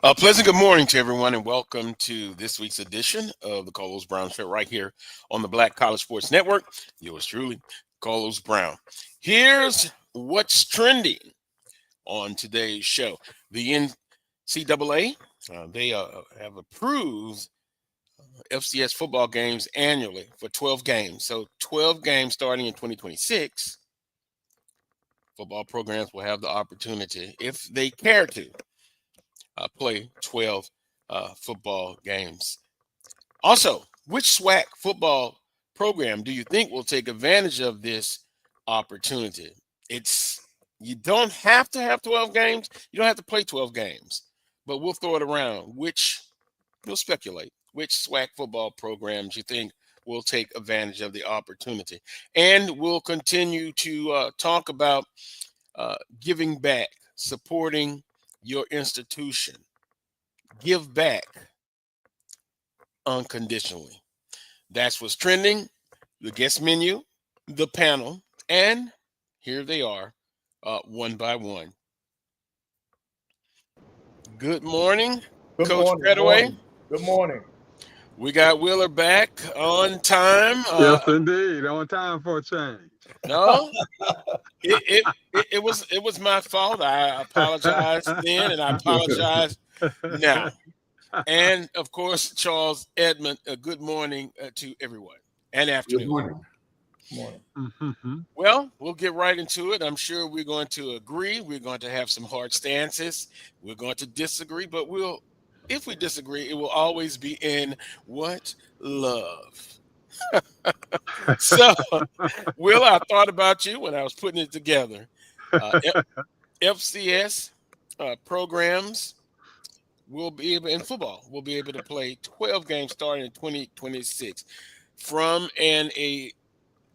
A pleasant good morning to everyone, and welcome to this week's edition of the Carlos Brown Show right here on the Black College Sports Network. Yours truly, Carlos Brown. Here's what's trending on today's show. The NCAA, they have approved FCS football games annually for 12 games. So 12 games starting in 2026. Football programs will have the opportunity, if they care to, play 12 football games. Also, which SWAC football program do you think will take advantage of this opportunity? You don't have to have 12 games. You don't have to play 12 games, but we'll throw it around. We'll speculate which SWAC football programs you think will take advantage of the opportunity. And we'll continue to talk about giving back, supporting your institution. Give back unconditionally. That's what's trending. The guest menu, the panel, and here they are, one by one. Good morning, Coach Pettaway. Good morning. We got Wheeler back on time. Yes, indeed, on time for a change. No, it was my fault. I apologize then, and I apologize now. And of course, Charles Edmond. Good morning to everyone, and afternoon. Good morning. Good morning. Mm-hmm. Well, we'll get right into it. I'm sure we're going to agree. We're going to have some hard stances. We're going to disagree, but if we disagree, it will always be in what? Love. So, Will, I thought about you when I was putting it together. FCS programs will be able, in football, we'll be able to play 12 games starting in 2026. From an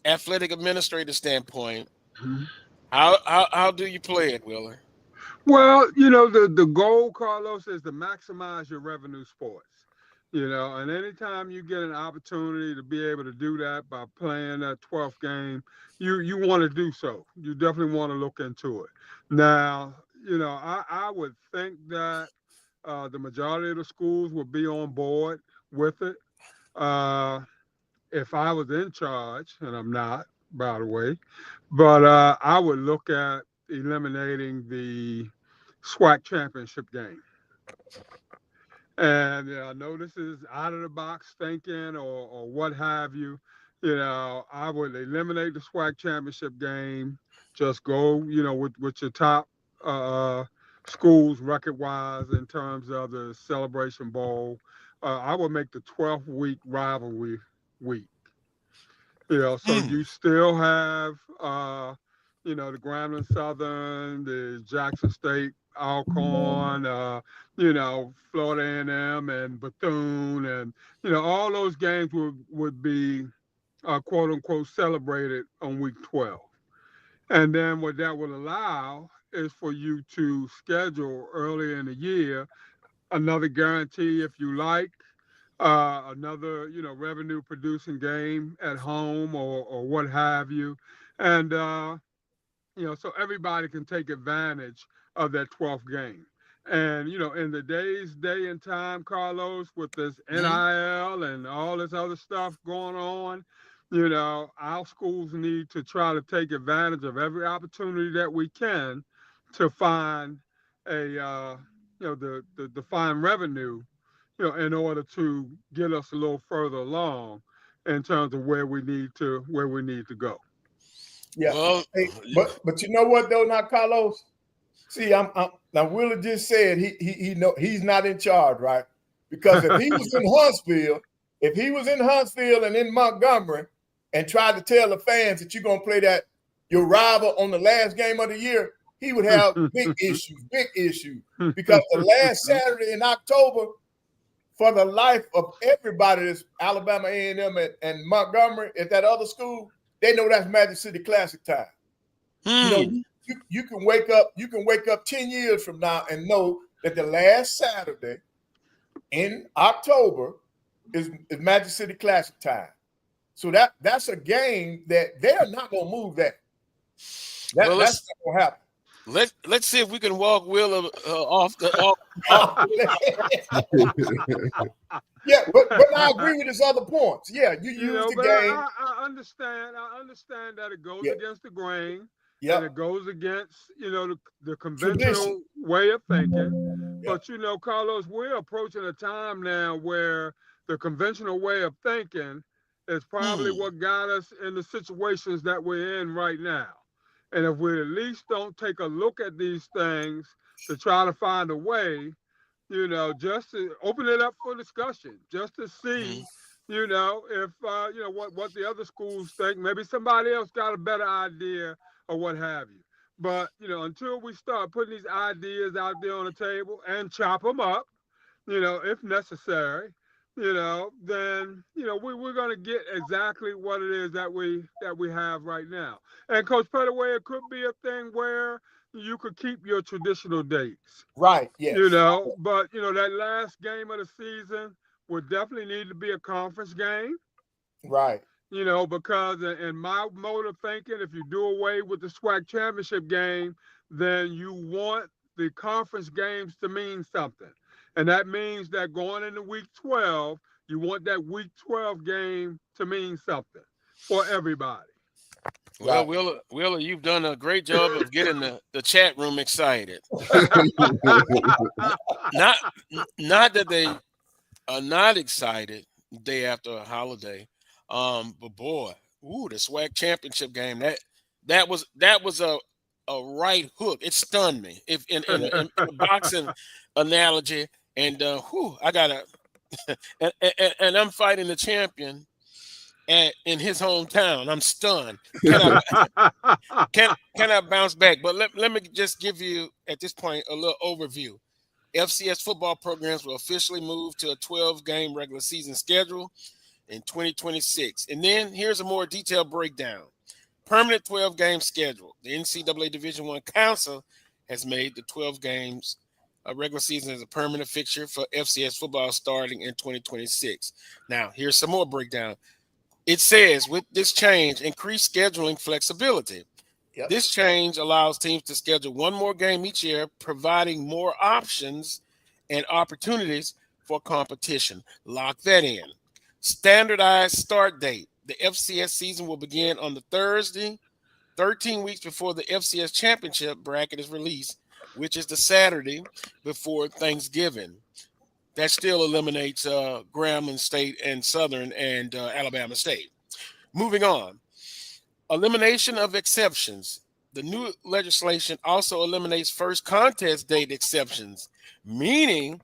athletic administrator standpoint, how do you play it, Wheeler? Well, the goal, Carlos, is to maximize your revenue sports. And anytime you get an opportunity to be able to do that by playing that 12th game, you want to do so. You definitely want to look into it. Now, I would think that the majority of the schools would be on board with it. If I was in charge, and I'm not, by the way, but I would look at eliminating the SWAC championship game. And I know this is out of the box thinking or what have you. I would eliminate the SWAC championship game. Just go, with your top schools record-wise in terms of the Celebration Bowl. I would make the 12th week rivalry week. So you still have, the Grambling Southern, the Jackson State Alcorn, Florida A&M and Bethune, and all those games would be quote unquote celebrated on week 12. And then what that would allow is for you to schedule early in the year another guarantee, if you like, another revenue producing game at home or what have you, and so everybody can take advantage of that 12th game. And in the day and time, Carlos, with this NIL and all this other stuff going on, our schools need to try to take advantage of every opportunity that we can to find the find revenue, in order to get us a little further along in terms of where we need to go. Yeah. Well, but you know what though, now Carlos? See, I'm now Willa just said he know he's not in charge, right? Because if he was in Huntsville and in Montgomery and tried to tell the fans that you're gonna play your rival on the last game of the year, he would have big issues. Because the last Saturday in October, for the life of everybody that's Alabama A&M and Montgomery at that other school, they know that's Magic City Classic time. You can wake up 10 years from now and know that the last Saturday in October is Magic City Classic time. So that's a game that they're not gonna move that. That's not gonna happen. let's see if we can walk Will off the off. Yeah, but I agree with his other points. Yeah, you use the game. I understand that it goes Yeah. against the grain. Yeah. And it goes against, the conventional way of thinking. Yeah. But, Carlos, we're approaching a time now where the conventional way of thinking is probably what got us in the situations that we're in right now. And if we at least don't take a look at these things to try to find a way, just to open it up for discussion, just to see, if, what the other schools think. Maybe somebody else got a better idea or what have you. But, until we start putting these ideas out there on the table and chop them up, if necessary, then, we're going to get exactly what it is that we have right now. And Coach Pettaway, it could be a thing where you could keep your traditional dates. Right, yes. But, that last game of the season would definitely need to be a conference game. Right. Because in my mode of thinking, if you do away with the SWAC championship game, then you want the conference games to mean something. And that means that going into week 12, you want that week 12 game to mean something for everybody. Well, Willa, you've done a great job of getting the chat room excited. Not that they are not excited day after a holiday. But boy, the SWAC championship game, that was a right hook. It stunned me. If in the boxing analogy, and I gotta and I'm fighting the champion in his hometown. I'm stunned. Can I bounce back? But let me just give you at this point a little overview. FCS football programs will officially move to a 12-game regular season schedule in 2026. And then here's a more detailed breakdown. Permanent 12-game schedule. The NCAA Division I Council has made the 12 games regular season as a permanent fixture for FCS football starting in 2026. Now, here's some more breakdown. It says, with this change, increased scheduling flexibility. Yep. This change allows teams to schedule one more game each year, providing more options and opportunities for competition. Lock that in. Standardized start date. The FCS season will begin on the Thursday, 13 weeks before the FCS championship bracket is released, which is the Saturday before Thanksgiving. That still eliminates Grambling State and Southern and Alabama State. Moving on. Elimination of exceptions. The new legislation also eliminates first contest date exceptions, meaning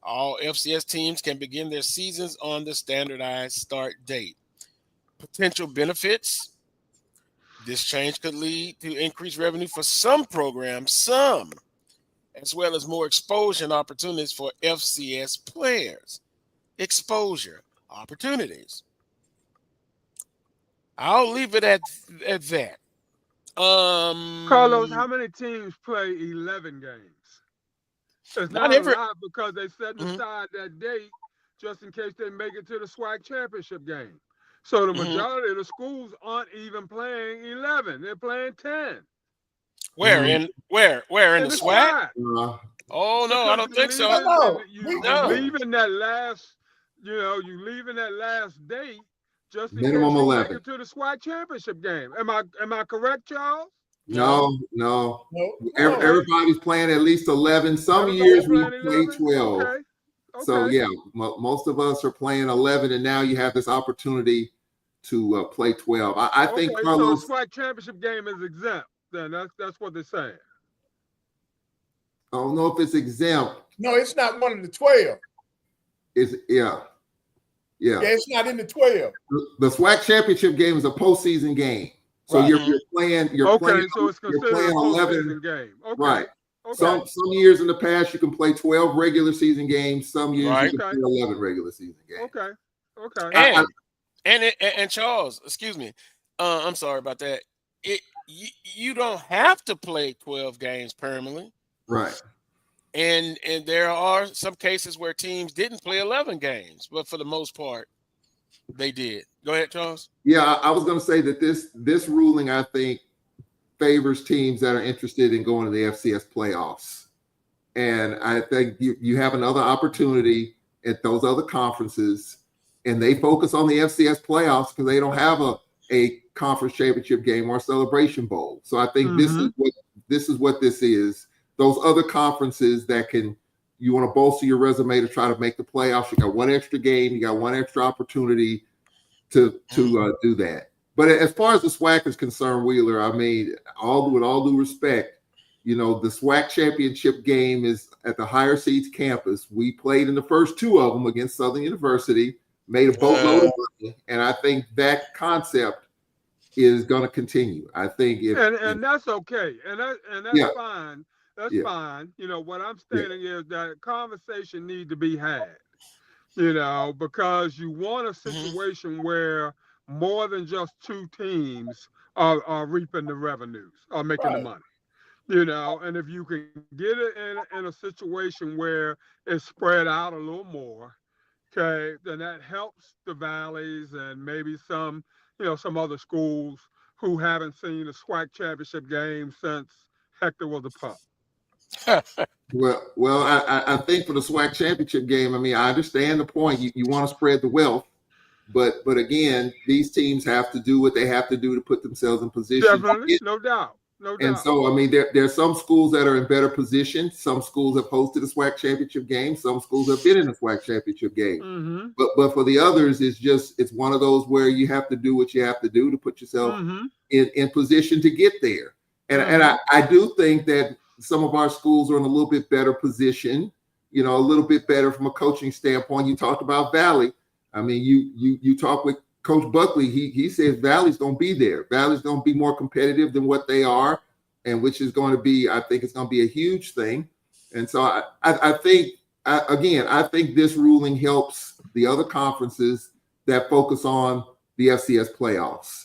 all FCS teams can begin their seasons on the standardized start date. Potential benefits. This change could lead to increased revenue for some programs, as well as more exposure and opportunities for FCS players. Exposure, opportunities. I'll leave it at that. Carlos, how many teams play 11 games? It's not a lot because they set aside that date just in case they make it to the SWAC championship game. So the majority of the schools aren't even playing 11; they're playing 10. Where in the SWAC? Oh no, I don't think so. You leaving that last, you leaving that last date just in minimum case 11 make it to the SWAC championship game. Am I correct, Charles? No. Everybody's playing at least 11. Some years we play 12. Okay. So yeah, most of us are playing 11, and now you have this opportunity to play 12. I think Carlos. So the SWAC championship game is exempt. Then that's what they're saying. I don't know if it's exempt. No, it's not one of the 12. Yeah, it's not in the 12. The SWAC championship game is a postseason game, so you're playing. So it's considered a postseason game. Okay. Right. Okay. Some years in the past you can play 12 regular season games. Some years you can play 11 regular season games. Okay. And Charles, excuse me, I'm sorry about that. You don't have to play 12 games permanently. Right. And there are some cases where teams didn't play 11 games, but for the most part, they did. Go ahead, Charles. Yeah, I was going to say that this ruling, I think, favors teams that are interested in going to the FCS playoffs. And I think you have another opportunity at those other conferences, and they focus on the FCS playoffs because they don't have a conference championship game or a celebration bowl. So I think this is what this is. Those other conferences that you want to bolster your resume to try to make the playoffs. You got one extra game, you got one extra opportunity to do that. But as far as the SWAC is concerned, Wheeler, I mean, with all due respect, the SWAC championship game is at the higher seeds campus. We played in the first two of them against Southern University, made a boatload of money, and I think that concept is going to continue. I think and that's okay, and that's fine. That's fine. What I'm stating is that a conversation needs to be had. Because you want a situation where more than just two teams are reaping the revenues, are making the money. And if you can get it in a situation where it's spread out a little more, okay, then that helps the valleys and maybe some other schools who haven't seen a SWAC championship game since Hector was a pup. Well, I think for the SWAC championship game, I mean, I understand the point. You want to spread the wealth, but again, these teams have to do what they have to do to put themselves in position. Definitely, no doubt. And so, I mean, there are some schools that are in better position. Some schools have hosted a SWAC championship game. Some schools have been in a SWAC championship game. But for the others, it's one of those where you have to do what you have to do to put yourself in position to get there. And I do think that some of our schools are in a little bit better position, a little bit better from a coaching standpoint. You talked about Valley. I mean, you talk with Coach Buckley. He says Valley's going to be there. Valley's going to be more competitive than what they are, and which is going to be, I think it's going to be a huge thing. And so I think this ruling helps the other conferences that focus on the FCS playoffs.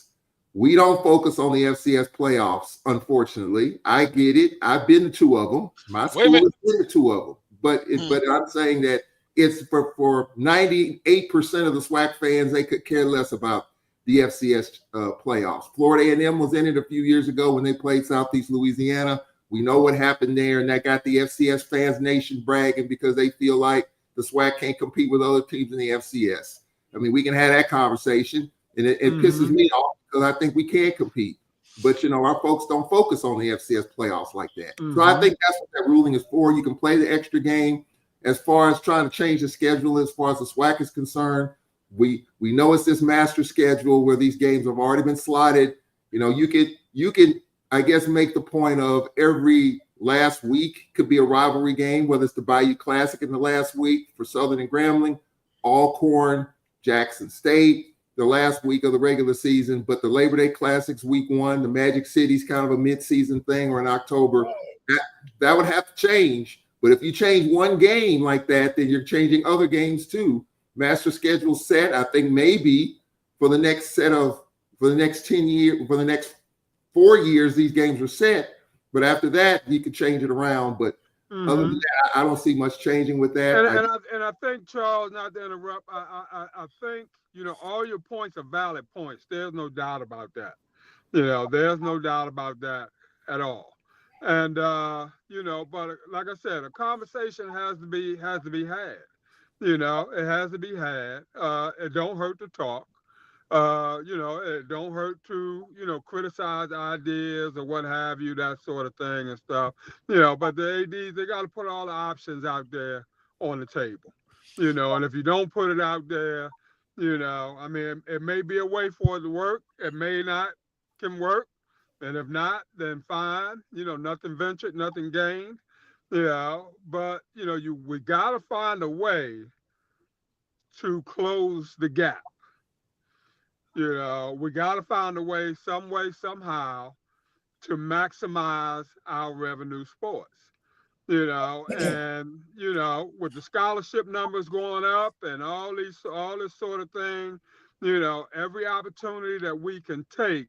We don't focus on the FCS playoffs, unfortunately. I get it. I've been to two of them. My school has been to two of them. But I'm saying that it's for 98% of the SWAC fans, they could care less about the FCS playoffs. Florida A&M was in it a few years ago when they played Southeast Louisiana. We know what happened there, and that got the FCS fans nation bragging because they feel like the SWAC can't compete with other teams in the FCS. I mean, we can have that conversation, and it pisses me off because I think we can compete. But, our folks don't focus on the FCS playoffs like that. So I think that's what that ruling is for. You can play the extra game. As far as trying to change the schedule, as far as the SWAC is concerned, we know it's this master schedule where these games have already been slotted. You can I guess make the point of every last week could be a rivalry game, whether it's the Bayou Classic in the last week for Southern and Grambling, Alcorn, Jackson State, the last week of the regular season, but the Labor Day Classics week 1, the Magic City's kind of a mid-season thing or in October. That would have to change. But if you change one game like that, then you're changing other games too. Master schedule set, I think maybe for the next 10 years, for the next 4 years, these games are set. But after that, you could change it around. But other than that, I don't see much changing with that. And I think, Charles, not to interrupt, I think, all your points are valid points. There's no doubt about that. There's no doubt about that at all. And but like I said, a conversation has to be had. It has to be had. It don't hurt to talk. It don't hurt to criticize ideas or what have you, that sort of thing and stuff. But the ADs, they got to put all the options out there on the table. And if you don't put it out there, I mean, it may be a way for it to work. It may not can work. And if not, then fine. Nothing ventured, nothing gained. But we gotta find a way to close the gap. We gotta find a way, somehow, to maximize our revenue sports. And with the scholarship numbers going up and all this sort of thing, every opportunity that we can take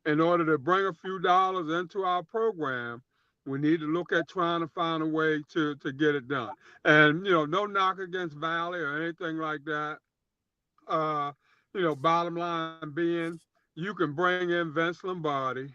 in order to bring a few dollars into our program, we need to look at trying to find a way to get it done. And, no knock against Valley or anything like that. Bottom line being, you can bring in Vince Lombardi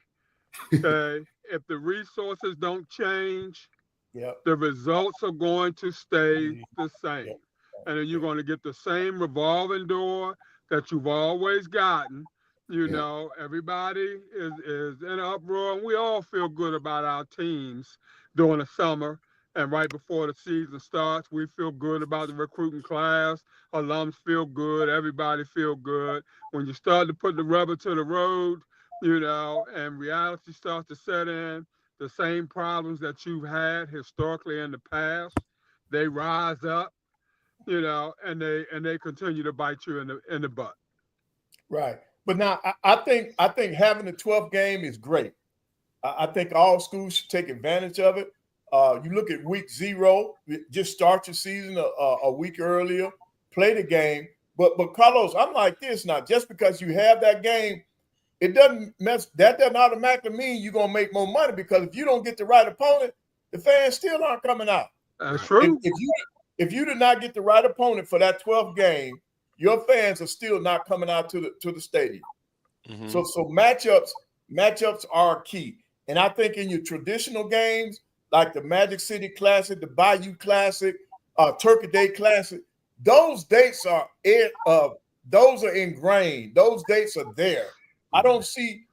Okay. If the resources don't change, Yep. the results are going to stay the same. Yep. And then you're going to get the same revolving door that you've always gotten. You know, everybody is in an uproar, and we all feel good about our teams during the summer. And right before the season starts, we feel good about the recruiting class. Alums feel good. Everybody feel good. When you start to put the rubber to the road, you know, and reality starts to set in, the same problems that you've had historically in the past, they rise up, you know, and they continue to bite you in the butt. Right. But now I think having the 12th game is great. I think all schools should take advantage of it. You look at week 0, just start your season a week earlier, play the game. But Carlos, I'm like this now. Just because you have that game, it doesn't automatically mean you're gonna make more money, because if you don't get the right opponent, the fans still aren't coming out. That's true. And if you did not get the right opponent for that 12th game, your fans are still not coming out to the stadium. Mm-hmm. So matchups are key. And I think in your traditional games, like the Magic City Classic, the Bayou Classic, Turkey Day Classic, those dates are ingrained. Those dates are there. I don't see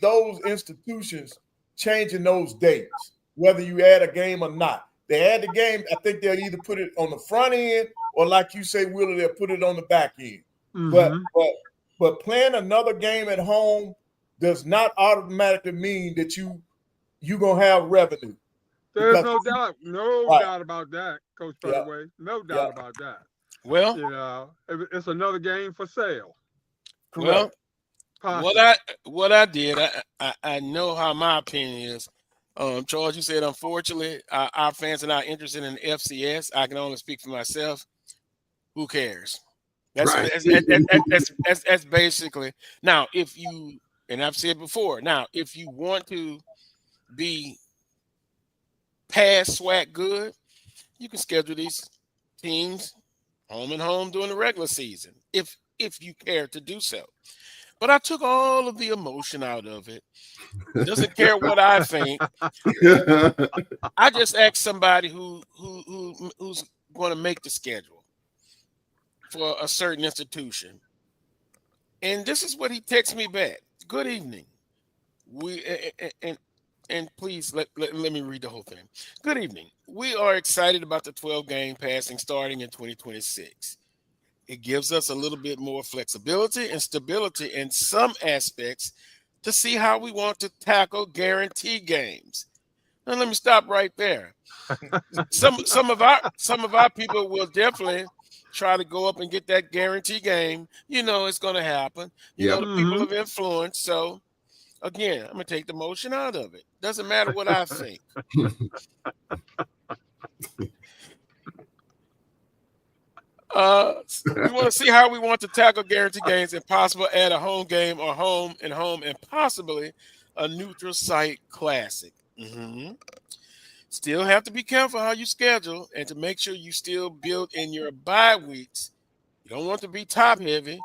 those institutions changing those dates, whether you add a game or not. They add the game, I think they'll either put it on the front end, or like you say, Wheeler, they'll put it on the back end. Mm-hmm. But playing another game at home does not automatically mean that you're gonna have revenue. There's no doubt about that, Coach Pettaway. No doubt about that. Well, you know, it's another game for sale. Correct. Well, what I did, I know how my opinion is. Charles, you said unfortunately our fans are not interested in FCS. I can only speak for myself. Who cares? That's basically. Now, if you, and I've said before, now if you want to be past SWAC good, you can schedule these teams home and home during the regular season, if you care to do so. But I took all of the emotion out of it. Doesn't care what I think. I just asked somebody who's going to make the schedule for a certain institution, and this is what he texts me back. Good evening. And please let me read the whole thing. Good evening. We are excited about the 12-game passing starting in 2026. It gives us a little bit more flexibility and stability in some aspects to see how we want to tackle guarantee games. Now let me stop right there. Some of our people will definitely try to go up and get that guarantee game. You know it's going to happen. You know the people of influence. So again, I'm going to take the motion out of it. Doesn't matter what I think. We want to see how we want to tackle guarantee games, and possible add a home game or home, and possibly a neutral site classic. Mm-hmm. Still have to be careful how you schedule and to make sure you still build in your bye weeks. You don't want to be top heavy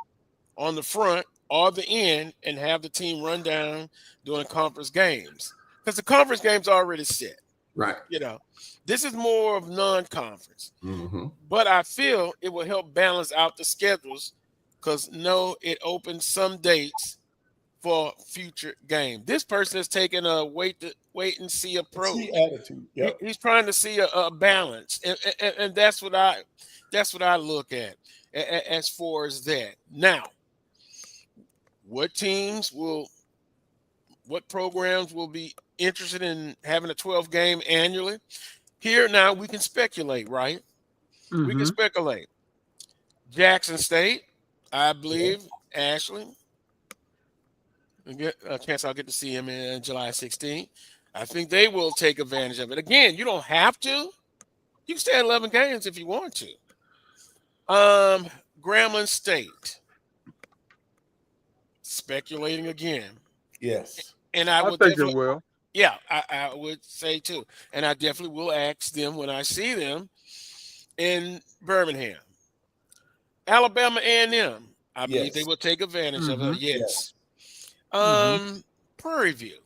on the front or the end and have the team run down during conference games, because the conference games are already set. Right. You know, this is more of non-conference. Mm-hmm. But I feel it will help balance out the schedules, because it opens some dates for future game. This person has taken a wait and see approach. Attitude. Yep. He's trying to see a balance, and that's what I look at as far as that. Now, what programs will be interested in having a 12 game annually? Here now we can speculate, right? Mm-hmm. We can speculate. Jackson State, I believe, Ashley. A chance I'll get to see him in July 16th. I think they will take advantage of it. Again, you don't have to. You can stay at 11 games if you want to. Grambling State. Speculating again. Yes. And I think it will. Yeah, I would say too. And I definitely will ask them when I see them in Birmingham. Alabama A&M. I believe they will take advantage of it. Yes. Prairie View.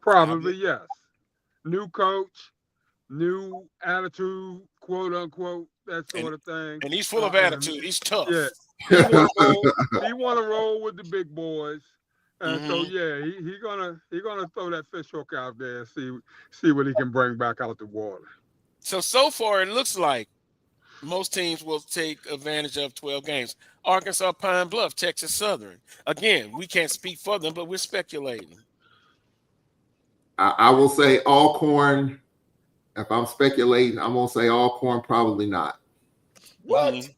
Probably, yes. New coach, new attitude, quote unquote, that sort of thing. And he's full of attitude. He's tough. Yeah, he want to roll. He want to roll with the big boys, and so yeah, he gonna throw that fish hook out there and see what he can bring back out the water. So far it looks like most teams will take advantage of 12 games. Arkansas, Pine Bluff, Texas Southern. Again, we can't speak for them, but we're speculating. I will say Alcorn. If I'm speculating, I'm gonna say Alcorn probably not. What?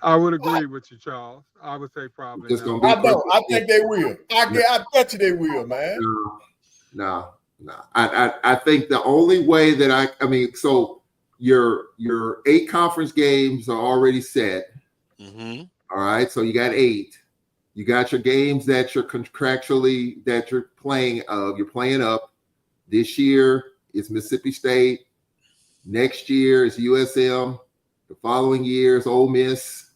I would agree with you, Charles. I would say probably not. I don't. I think they will. I bet you they will, man. No. I think the only way that I mean, so your 8 conference games are already set. Mm-hmm. All right, so you got 8. You got your games that you're contractually that you're playing. You're playing up. This year is Mississippi State. Next year is USM. The following year is Ole Miss.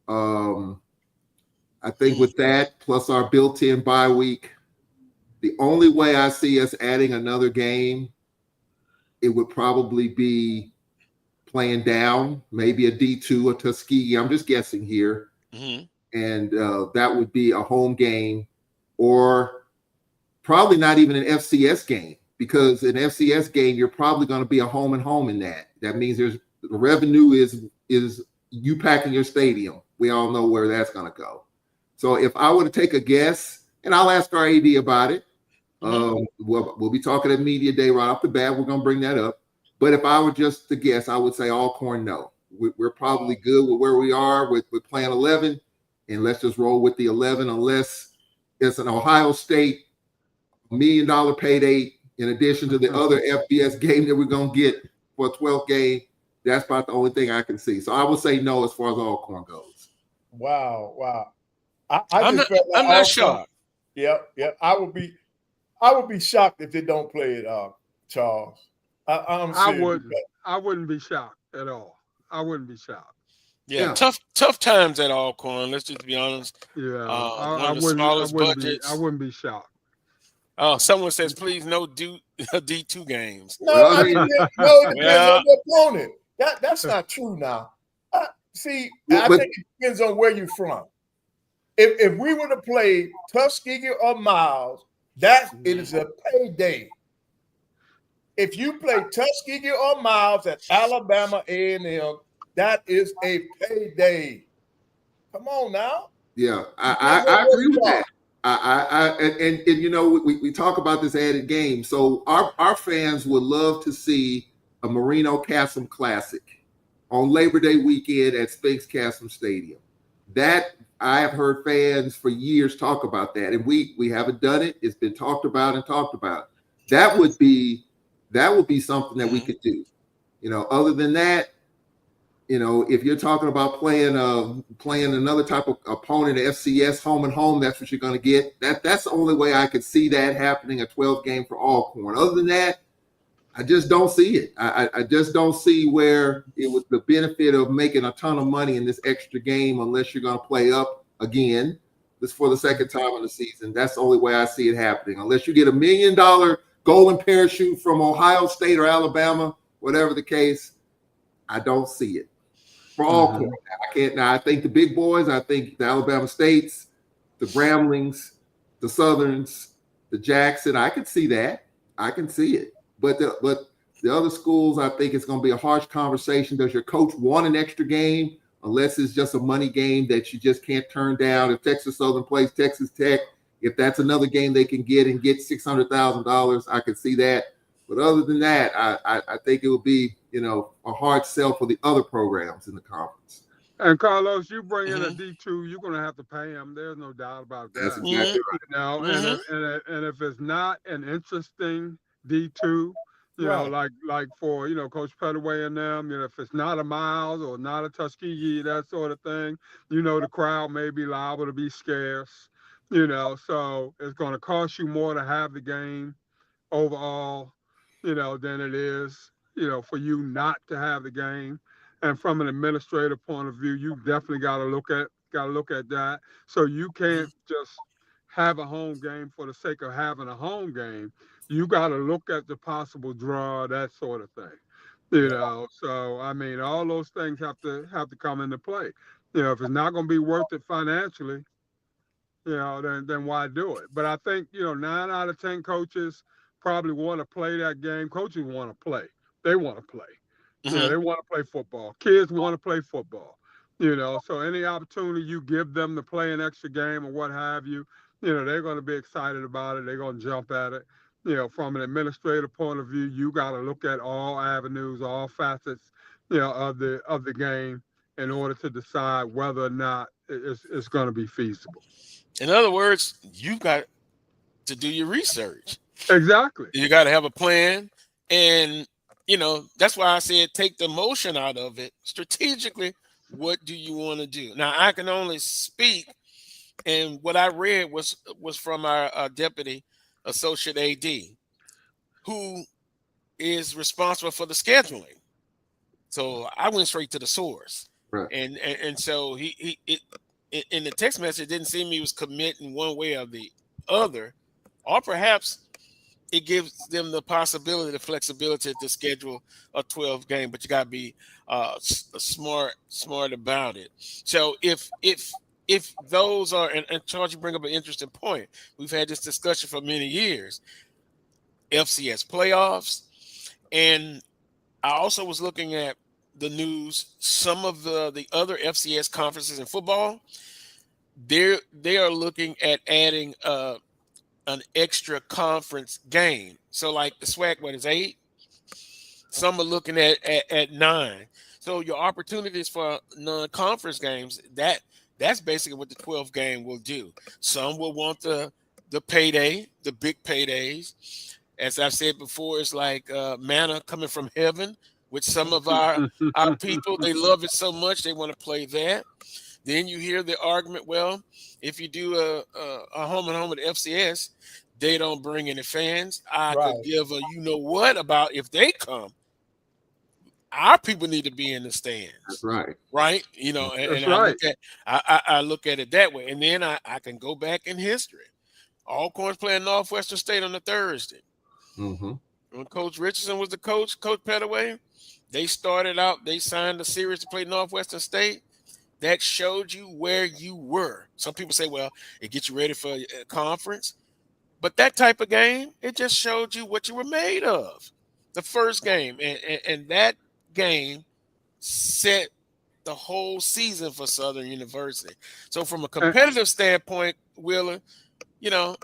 I think with that plus our built-in bye week, the only way I see us adding another game, it would probably be playing down, maybe a D2 or Tuskegee. I'm just guessing here. Mm-hmm. And that would be a home game, or probably not even an FCS game, because an FCS game, you're probably going to be a home and home in that. That means the revenue is you packing your stadium. We all know where that's going to go. So if I were to take a guess, and I'll ask our AD about it, we'll be talking at media day right off the bat. We're going to bring that up. But if I were just to guess, I would say Alcorn no. We're probably good with where we are with playing 11, and let's just roll with the 11 unless it's an Ohio State $1 million payday in addition to the other FBS game that we're going to get for a 12th game. That's about the only thing I can see. So I would say no as far as Alcorn goes. Wow. I'm not shocked. Yep. I would be shocked if they don't play it, Charles. I wouldn't be shocked at all. I wouldn't be shocked. Yeah. Tough times at Alcorn. Let's just be honest. Yeah, one of the smallest budgets. I wouldn't be shocked. Oh, someone says please no D2 games. No, it depends on the opponent. That's not true now. I think it depends on where you're from. If we were to play Tuskegee or Miles, it is a payday. If you play Tuskegee or Miles at Alabama A&M, that is a payday. Come on now. Yeah, I agree with that. And you know, we talk about this added game. So our fans would love to see a Marino Castle Classic on Labor Day weekend at Spinks Castle Stadium. That I have heard fans for years talk about that, and we haven't done it. It's been talked about. That would be something that we could do. You know, other than that, you know, if you're talking about playing another type of opponent, FCS home and home, that's what you're going to get. That's the only way I could see that happening, a 12 game for Alcorn. Other than that, I just don't see it. I just don't see where it was the benefit of making a ton of money in this extra game unless you're going to play up again. This for the second time in the season. That's the only way I see it happening. Unless you get $1 million golden parachute from Ohio State or Alabama, whatever the case, I don't see it. For Alcorn, I can't. Now I think the big boys. I think the Alabama States, the Bramblings, the Southerns, the Jackson. I can see that. I can see it. But the other schools, I think it's going to be a harsh conversation. Does your coach want an extra game? Unless it's just a money game that you just can't turn down. If Texas Southern plays Texas Tech, if that's another game they can get $600,000, I could see that. But other than that, I think it would be, you know, a hard sell for the other programs in the conference. And Carlos, you bring in a D2, you're going to have to pay them. There's no doubt about that. That's exactly right. You know, and if it's not an interesting D2, you know, like for, you know, Coach Pettaway and them, you know, if it's not a Miles or not a Tuskegee, that sort of thing, you know, the crowd may be liable to be scarce, you know, so it's going to cost you more to have the game overall, you know, than it is, you know, for you not to have the game. And from an administrative point of view, you definitely got to look at that. So you can't just have a home game for the sake of having a home game. You got to look at the possible draw, that sort of thing. You know, so I mean, all those things have to come into play. You know, if it's not going to be worth it financially, you know, then why do it? But I think, you know, 9 out of 10 coaches probably want to play that game. Coaches want to play. They want to play. You know, they want to play football. Kids want to play football. You know, so any opportunity you give them to play an extra game or what have you, you know, they're going to be excited about it. They're going to jump at it. You know, from an administrative point of view, you got to look at all avenues, all facets, you know, of the game in order to decide whether or not it's going to be feasible. In other words, you've got to do your research. Exactly. You got to have a plan. And, you know, that's why I said take the emotion out of it. Strategically, what do you want to do? Now, I can only speak, and what I read was from our deputy associate AD, who is responsible for the scheduling. So I went straight to the source. Right. And so he in the text message, it didn't seem he was committing one way or the other, or perhaps it gives them the possibility, the flexibility to schedule a 12 game, but you got to be smart about it. So if those are, and Charles, you bring up an interesting point. We've had this discussion for many years, FCS playoffs. And I also was looking at the news, some of the other FCS conferences in football, they are looking at adding an extra conference game. So like the SWAC, what is 8? Some are looking at 9. So your opportunities for non-conference games, that's basically what the 12th game will do. Some will want the payday, the big paydays. As I've said before, it's like manna coming from heaven. With some of our people, they love it so much they want to play that. Then you hear the argument, well, if you do a home and home at FCS, they don't bring any fans. I could give a you know what about if they come. Our people need to be in the stands. That's right. Right? You know, and right. I look at it that way. And then I can go back in history. Alcorn's playing Northwestern State on a Thursday. Mm-hmm. When Coach Richardson was the coach, Coach Pettaway, they started out, they signed a series to play Northwestern State. That showed you where you were. Some people say, well, it gets you ready for a conference. But that type of game, it just showed you what you were made of. The first game. And that game set the whole season for Southern University. So from a competitive standpoint, Wheeler, you know,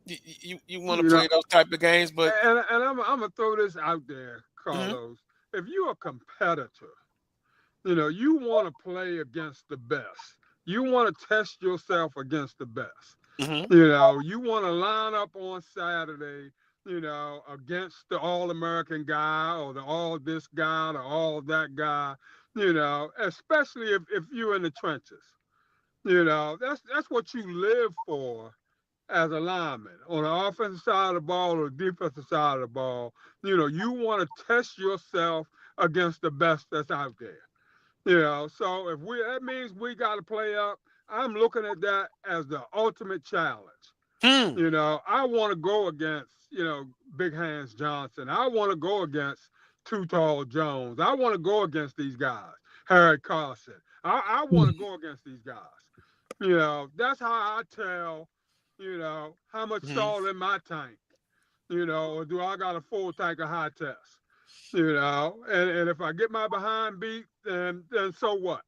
you want to play those type of games. But and I'm going to throw this out there, Carlos. Mm-hmm. If you're a competitor, you know, you want to play against the best. You want to test yourself against the best. Mm-hmm. You know, you want to line up on Saturday, you know, against the All-American guy or the all this guy or all that guy, you know, especially if you're in the trenches. You know, that's what you live for as a lineman. On the offensive side of the ball or the defensive side of the ball, you know, you want to test yourself against the best that's out there. You know, so that means we got to play up. I'm looking at that as the ultimate challenge. You know, I want to go against, you know, Big Hands Johnson. I want to go against Too Tall Jones. I want to go against these guys, Harry Carson. I want to go against these guys. You know, that's how I tell, you know, how much salt in my tank. You know, or do I got a full tank of high test? You know, and if I get my behind beat, then so what?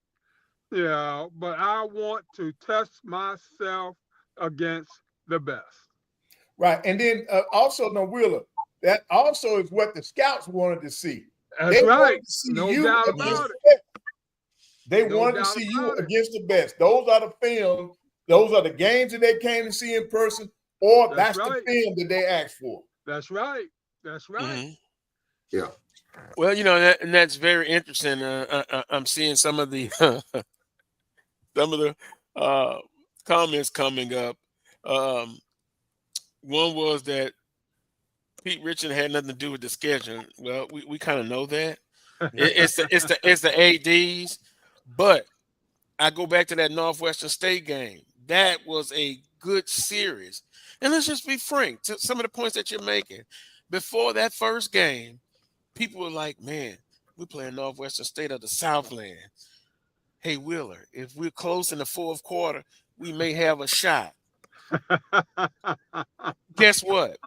You know, but I want to test myself against the best. Right. And then also, no, Wheeler, that also is what the scouts wanted to see. That's right. No doubt about it. They wanted to see you against the best. Those are the films. Those are the games that they came to see in person, or that's the film that they asked for. That's right. That's right. Mm-hmm. Yeah. Well, you know, that's very interesting. I'm seeing some of the comments coming up. One was that Pete Richardson had nothing to do with the schedule. Well, we kind of know that. It's the ADs, but I go back to that Northwestern State game. That was a good series. And let's just be frank to some of the points that you're making. Before that first game, people were like, man, we're playing Northwestern State of the Southland. Hey, Wheeler, if we're close in the fourth quarter, we may have a shot. Guess what?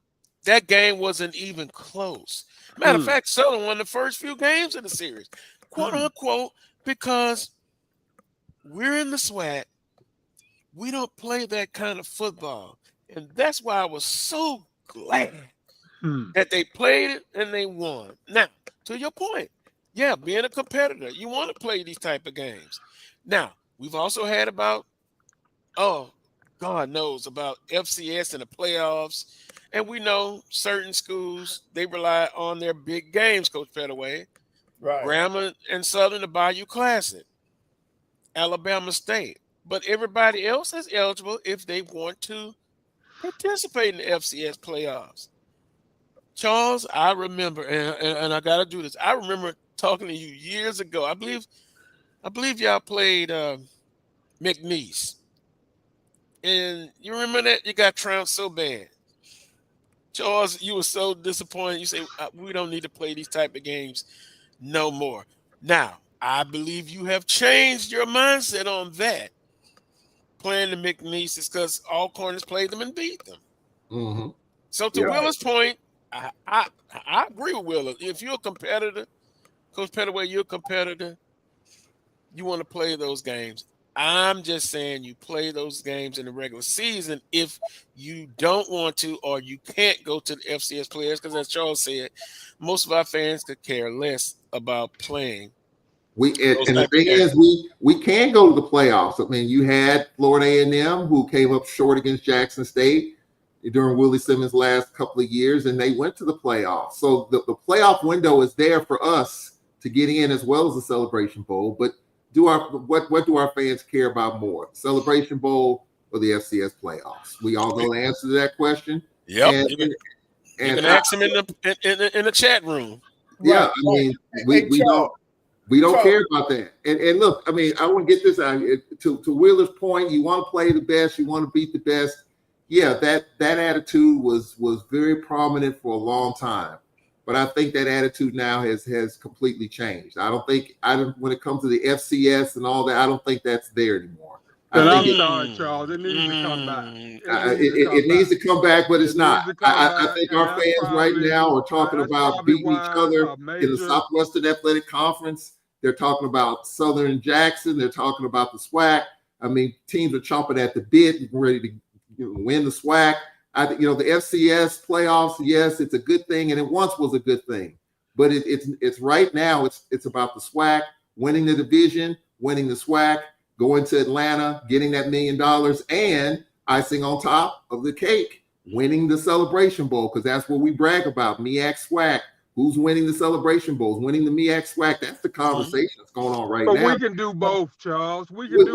That game wasn't even close. Matter of fact, Southern won the first few games of the series, quote unquote, because we're in the SWAC. We don't play that kind of football. And that's why I was so glad that they played it and they won. Now, to your point, yeah, being a competitor, you want to play these type of games. Now, we've also had about, God knows, about FCS and the playoffs. And we know certain schools, they rely on their big games, Coach Pettaway. Right. Grambling and Southern, the Bayou Classic, Alabama State. But everybody else is eligible if they want to participate in the FCS playoffs. Charles, I remember, and I got to do this. I remember talking to you years ago. I believe y'all played McNeese. And you remember that? You got trounced so bad. Charles, you were so disappointed. You say, we don't need to play these type of games no more. Now, I believe you have changed your mindset on that. Playing the McNeese is because all corners played them and beat them. Mm-hmm. So to Wheeler's point, I agree with Wheeler. If you're a competitor, Coach Pettaway, you're a competitor, you want to play those games. I'm just saying you play those games in the regular season if you don't want to or you can't go to the FCS players because, as Charles said, most of our fans could care less about playing. And the thing is, we can go to the playoffs. I mean, you had Florida A&M who came up short against Jackson State during Willie Simmons' last couple of years, and they went to the playoffs. So the playoff window is there for us to get in as well as the Celebration Bowl. But what do our fans care about more, Celebration Bowl or the FCS playoffs? We all know the answer to that question. Yep. And you can ask them in the chat room. Yeah, right. I mean, we don't care about that. And look, I mean, I want to get this out to Wheeler's point. You want to play the best, you want to beat the best. Yeah, that attitude was very prominent for a long time. But I think that attitude now has completely changed. When it comes to the FCS and all that, I don't think that's there anymore. I'm sorry, Charles. It needs to come back. It needs to come back, but it's not. I think our fans right now are talking about beating each other in the Southwestern Athletic Conference. They're talking about Southern Jackson. They're talking about the SWAC. I mean, teams are chomping at the bit, ready to win the SWAC. The FCS playoffs, yes, it's a good thing, and it once was a good thing. But it's right now. It's about the SWAC, winning the division, winning the SWAC, going to Atlanta, getting that $1 million, and icing on top of the cake, winning the Celebration Bowl, because that's what we brag about. MEAC SWAC. Who's winning the Celebration Bowls, winning the MEAC SWAC? That's the conversation that's going on right now. But we can do both, Charles. We can do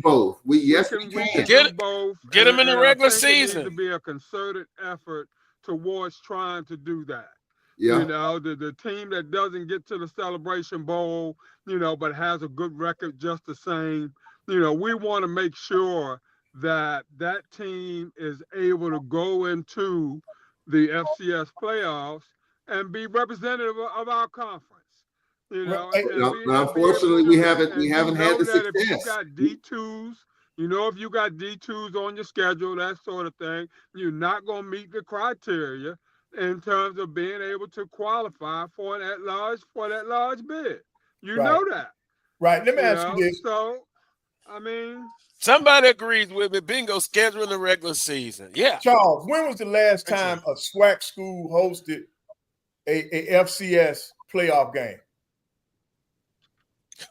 both. We can do both. Get them in the regular season. It needs to be a concerted effort towards trying to do that. Yeah. The team that doesn't get to the Celebration Bowl, but has a good record just the same, we want to make sure that team is able to go into the FCS playoffs and be representative of our conference, Unfortunately, we haven't had the success. If you got D2s, if you got D2s on your schedule, that sort of thing, you're not going to meet the criteria in terms of being able to qualify for that large bid. You know that, right? Let me ask you this. So, I mean, somebody agrees with me. Bingo, scheduling the regular season. Yeah, Charles, when was the last time a SWAC school hosted a FCS playoff game?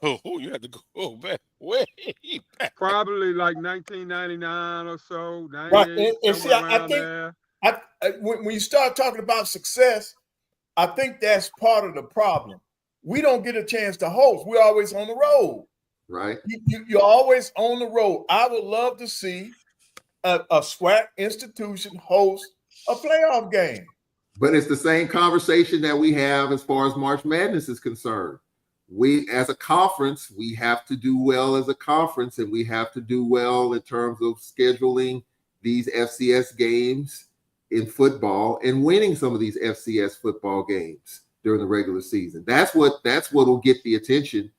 Oh, you have to go back way back. Probably like 1999 or so. Right. And see, I think when you start talking about success, I think that's part of the problem. We don't get a chance to host. We're always on the road. Right. You're always on the road. I would love to see a SWAC institution host a playoff game. But it's the same conversation that we have as far as March Madness is concerned. We, as a conference, we have to do well as a conference, and we have to do well in terms of scheduling these FCS games in football and winning some of these FCS football games during the regular season. That's what will get the attention,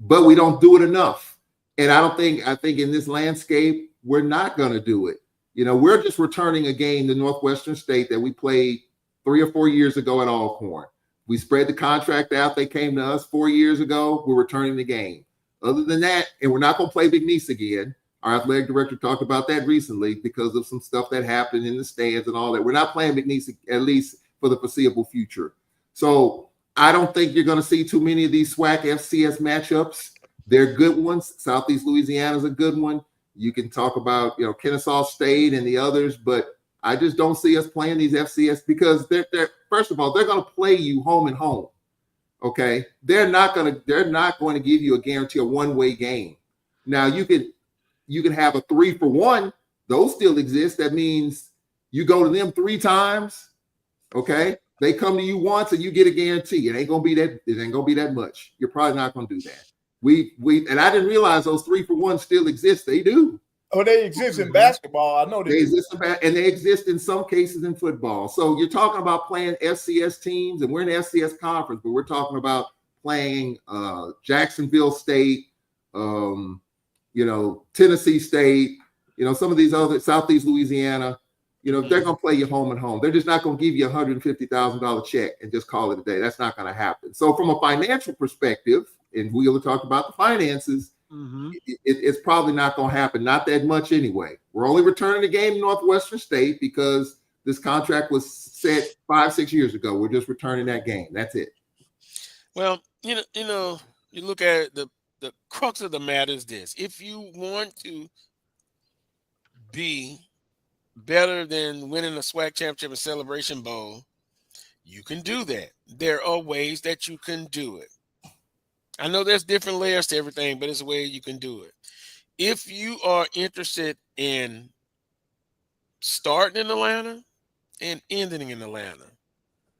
but we don't do it enough. And I think in this landscape, we're not going to do it. We're just returning a game to Northwestern State that we played 3 or 4 years ago at Alcorn. We spread the contract out. They came to us 4 years ago. We're returning the game. Other than that, and we're not going to play McNeese again. Our athletic director talked about that recently because of some stuff that happened in the stands and all that. We're not playing McNeese, at least for the foreseeable future. So I don't think you're going to see too many of these SWAC FCS matchups. They're good ones. Southeast Louisiana is a good one. You can talk about, Kennesaw State and the others, but I just don't see us playing these FCS because they're first of all, they're going to play you home and home. Okay. They're not going to give you a guarantee, a one-way game. Now you can have a 3-for-1. Those still exist. That means you go to them 3 times. Okay. They come to you once and you get a guarantee. It ain't going to be that much. You're probably not going to do that. And I didn't realize those 3-for-1 still exist. They do. Oh, they exist in basketball. I know they exist and they exist in some cases in football. So you're talking about playing FCS teams, and we're in the FCS conference, but we're talking about playing Jacksonville State, Tennessee State, some of these other Southeast Louisiana. They're going to play you home and home. They're just not going to give you $150,000 check and just call it a day. That's not going to happen. So from a financial perspective, and we'll talk about the finances, it's probably not going to happen. Not that much anyway. We're only returning the game to Northwestern State because this contract was set 5-6 years ago. We're just returning that game. That's it. Well, you look at the crux of the matter is this. If you want to be better than winning a SWAC championship and Celebration Bowl, you can do that. There are ways that you can do it. I know there's different layers to everything, but it's a way you can do it. If you are interested in starting in Atlanta and ending in Atlanta,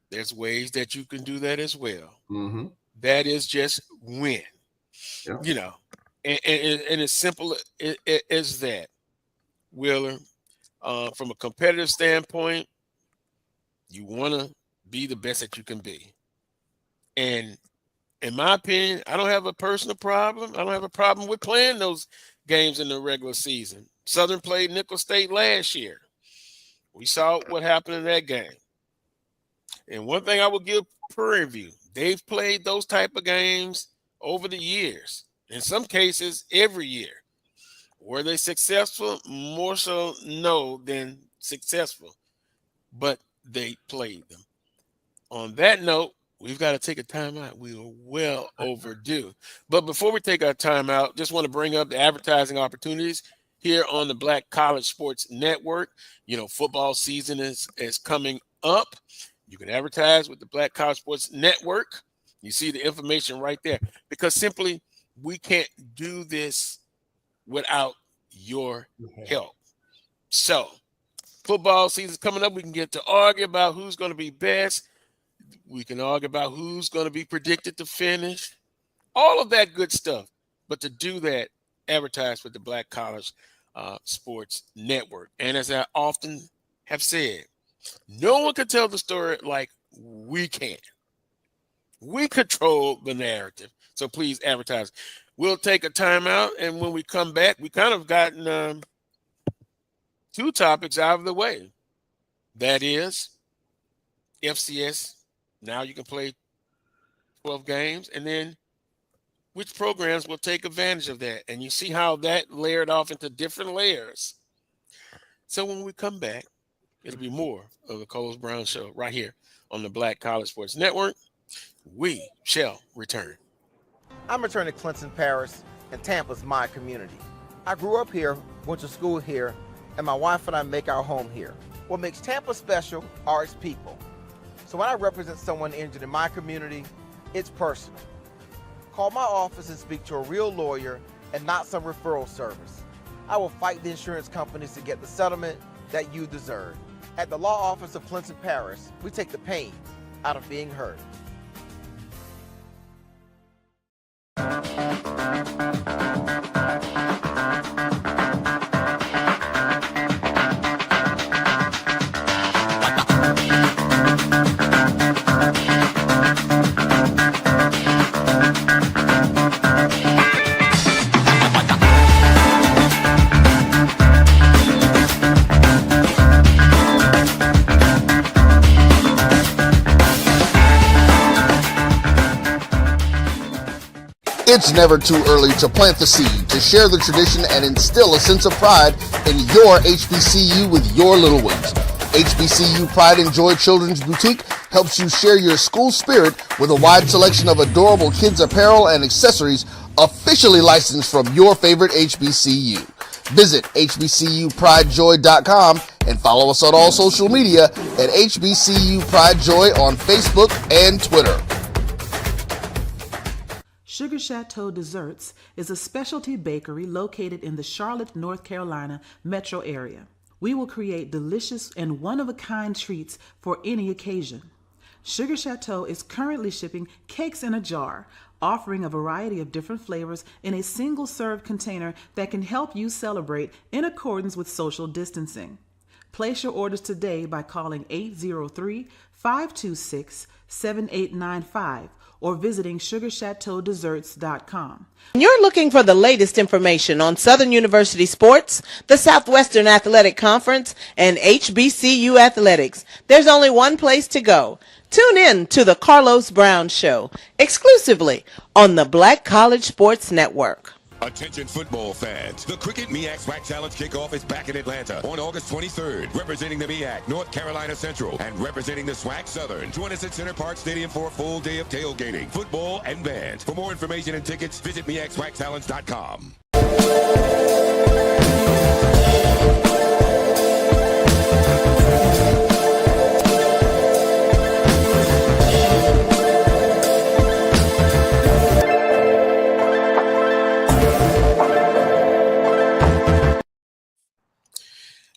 there's ways that you can do that as well. Mm-hmm. That is just win, and it's simple as that. Wheeler, from a competitive standpoint, you want to be the best that you can be. And in my opinion, I don't have a personal problem. I don't have a problem with playing those games in the regular season. Southern played Nickel State last year. We saw what happened in that game. And one thing I will give Prairie View, they've played those type of games over the years. In some cases, every year. Were they successful? More so no than successful. But they played them. On that note, we've got to take a timeout. We are well overdue. But before we take our timeout, just want to bring up the advertising opportunities here on the Black College Sports Network. Football season is coming up. You can advertise with the Black College Sports Network. You see the information right there. Because simply, we can't do this without your help. So, football season's coming up. We can get to argue about who's going to be best. We can argue about who's going to be predicted to finish. All of that good stuff. But to do that, advertise with the Black College Sports Network. And as I often have said, no one can tell the story like we can. We control the narrative. So please advertise. We'll take a timeout, and when we come back, we kind of gotten 2 topics out of the way. That is FCS. Now you can play 12 games, and then which programs will take advantage of that? And you see how that layered off into different layers. So when we come back, it'll be more of the Carlos Brown Show right here on the Black College Sports Network. We shall return. I'm returning to Clinton Parish, and Tampa's my community. I grew up here, went to school here, and my wife and I make our home here. What makes Tampa special are its people. So when I represent someone injured in my community, it's personal. Call my office and speak to a real lawyer and not some referral service. I will fight the insurance companies to get the settlement that you deserve. At the law office of Clinton Parish, we take the pain out of being heard. It's never too early to plant the seed, to share the tradition, and instill a sense of pride in your HBCU with your little ones. HBCU Pride and Joy Children's Boutique helps you share your school spirit with a wide selection of adorable kids apparel and accessories officially licensed from your favorite HBCU. Visit hbcupridejoy.com and follow us on all social media at HBCU Pride Joy on Facebook and Twitter. Sugar Chateau Desserts is a specialty bakery located in the Charlotte, North Carolina metro area. We will create delicious and one-of-a-kind treats for any occasion. Sugar Chateau is currently shipping cakes in a jar, offering a variety of different flavors in a single-serve container that can help you celebrate in accordance with social distancing. Place your orders today by calling 803-526-7895 or visiting sugarchateaudesserts.com. You're looking for the latest information on Southern University sports, the Southwestern Athletic Conference, and HBCU athletics. There's only one place to go. Tune in to the Carlos Brown Show, exclusively on the Black College Sports Network. Attention football fans. The Cricket MEAC SWAC Challenge kickoff is back in Atlanta on August 23rd. Representing the MEAC, North Carolina Central, and representing the SWAC Southern. Join us at Center Park Stadium for a full day of tailgating, football, and bands. For more information and tickets, visit MEACSWACChallenge.com.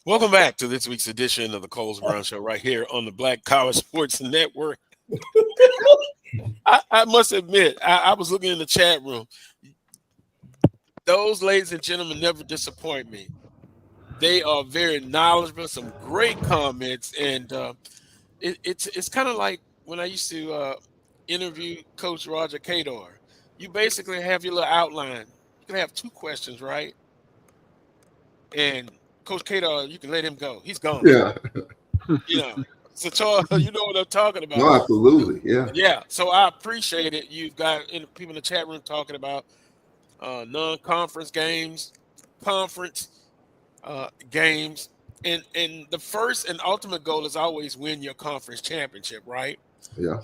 Welcome back to this week's edition of the Carlos Brown Show right here on the Black College Sports Network. I must admit, I was looking in the chat room. Those ladies and gentlemen never disappoint me. They are very knowledgeable, some great comments, and it's kind of like when I used to interview Coach Roger Kador. You basically have your little outline. You can have 2 questions, right? And Coach Kador, you can let him go. He's gone. Yeah. You know. So Charles, you know what I'm talking about. No, absolutely. Yeah. Yeah. So I appreciate it. You've got people in the chat room talking about non-conference games, conference games, and the first and ultimate goal is always win your conference championship, right? Yeah.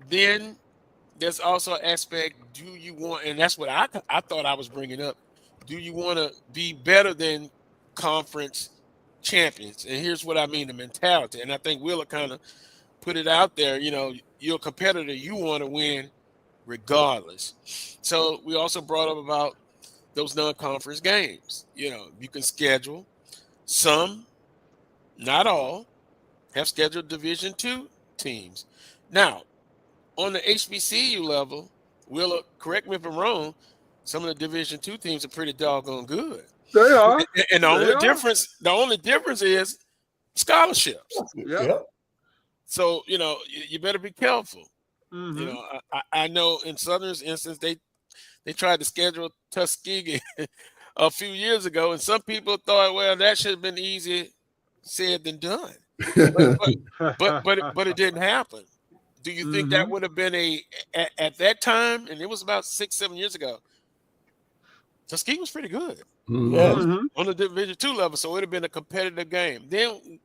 Then there's also an aspect. Do you want? And that's what I thought I was bringing up. Do you want to be better than conference champions? And here's what I mean, the mentality. And I think Willa kind of put it out there. You know, you're a competitor. You want to win regardless. So we also brought up about those non-conference games. You know, you can schedule. Some, not all, have scheduled Division II teams. Now, on the HBCU level, Willa, correct me if I'm wrong, some of the Division II teams are pretty doggone good. They are. And the only difference is scholarships. Yeah. So, you know, you better be careful. Mm-hmm. You know, I know in Southern's instance, they tried to schedule Tuskegee a few years ago, and some people thought, well, that should have been easier said than done. but it didn't happen. Do you think that would have been at that time, and it was about 6-7 years ago, Tuskegee was pretty good on the Division II level, so it would have been a competitive game. Then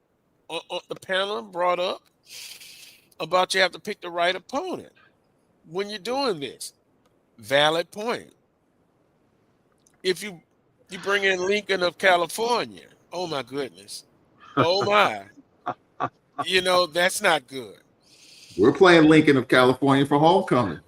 the panel brought up about you have to pick the right opponent when you're doing this. Valid point. If you bring in Lincoln of California, oh my goodness, oh my, you know that's not good. We're playing Lincoln of California for homecoming.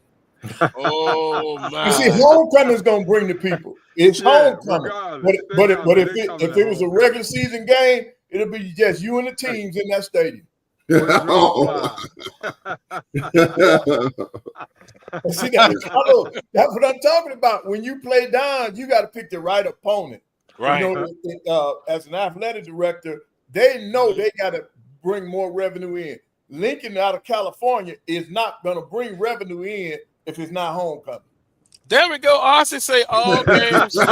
Oh my! You see, homecoming is going to bring the people. It's homecoming. But if it was a regular season game, it'll be just you and the teams in that stadium. See, that's what I'm talking about. When you play down, you got to pick the right opponent. Right. You know, as an athletic director, they know they got to bring more revenue in. Lincoln out of California is not going to bring revenue in if it's not homecoming. There we go. Austin say all games. You're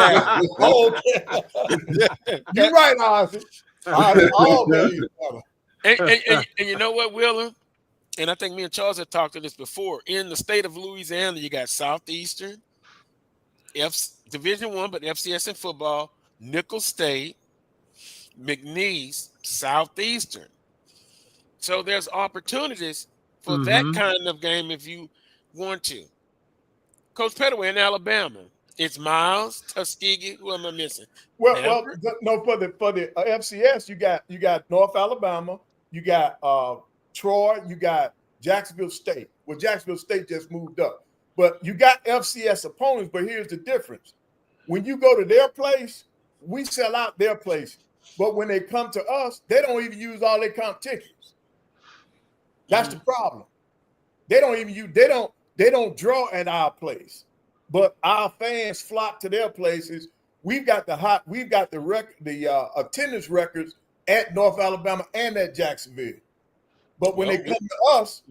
right, Austin. All games. And you know what, Willa? and I think me and Charles had talked to this before. In the state of Louisiana, you got Southeastern, Division I, but FCS in football, Nicholls State, McNeese, Southeastern. So there's opportunities for that kind of game if you want to. Coach Pettaway in Alabama. It's Miles, Tuskegee. Who am I missing? Well, no. For the FCS, you got North Alabama, you got Troy, you got Jacksonville State. Well, Jacksonville State just moved up, but you got FCS opponents. But here's the difference: when you go to their place, we sell out their place, but when they come to us, they don't even use all their comp tickets. That's the problem. They don't even use. They don't draw at our place. But our fans flock to their places. We've got the attendance records at North Alabama and at Jacksonville. But when they come to us,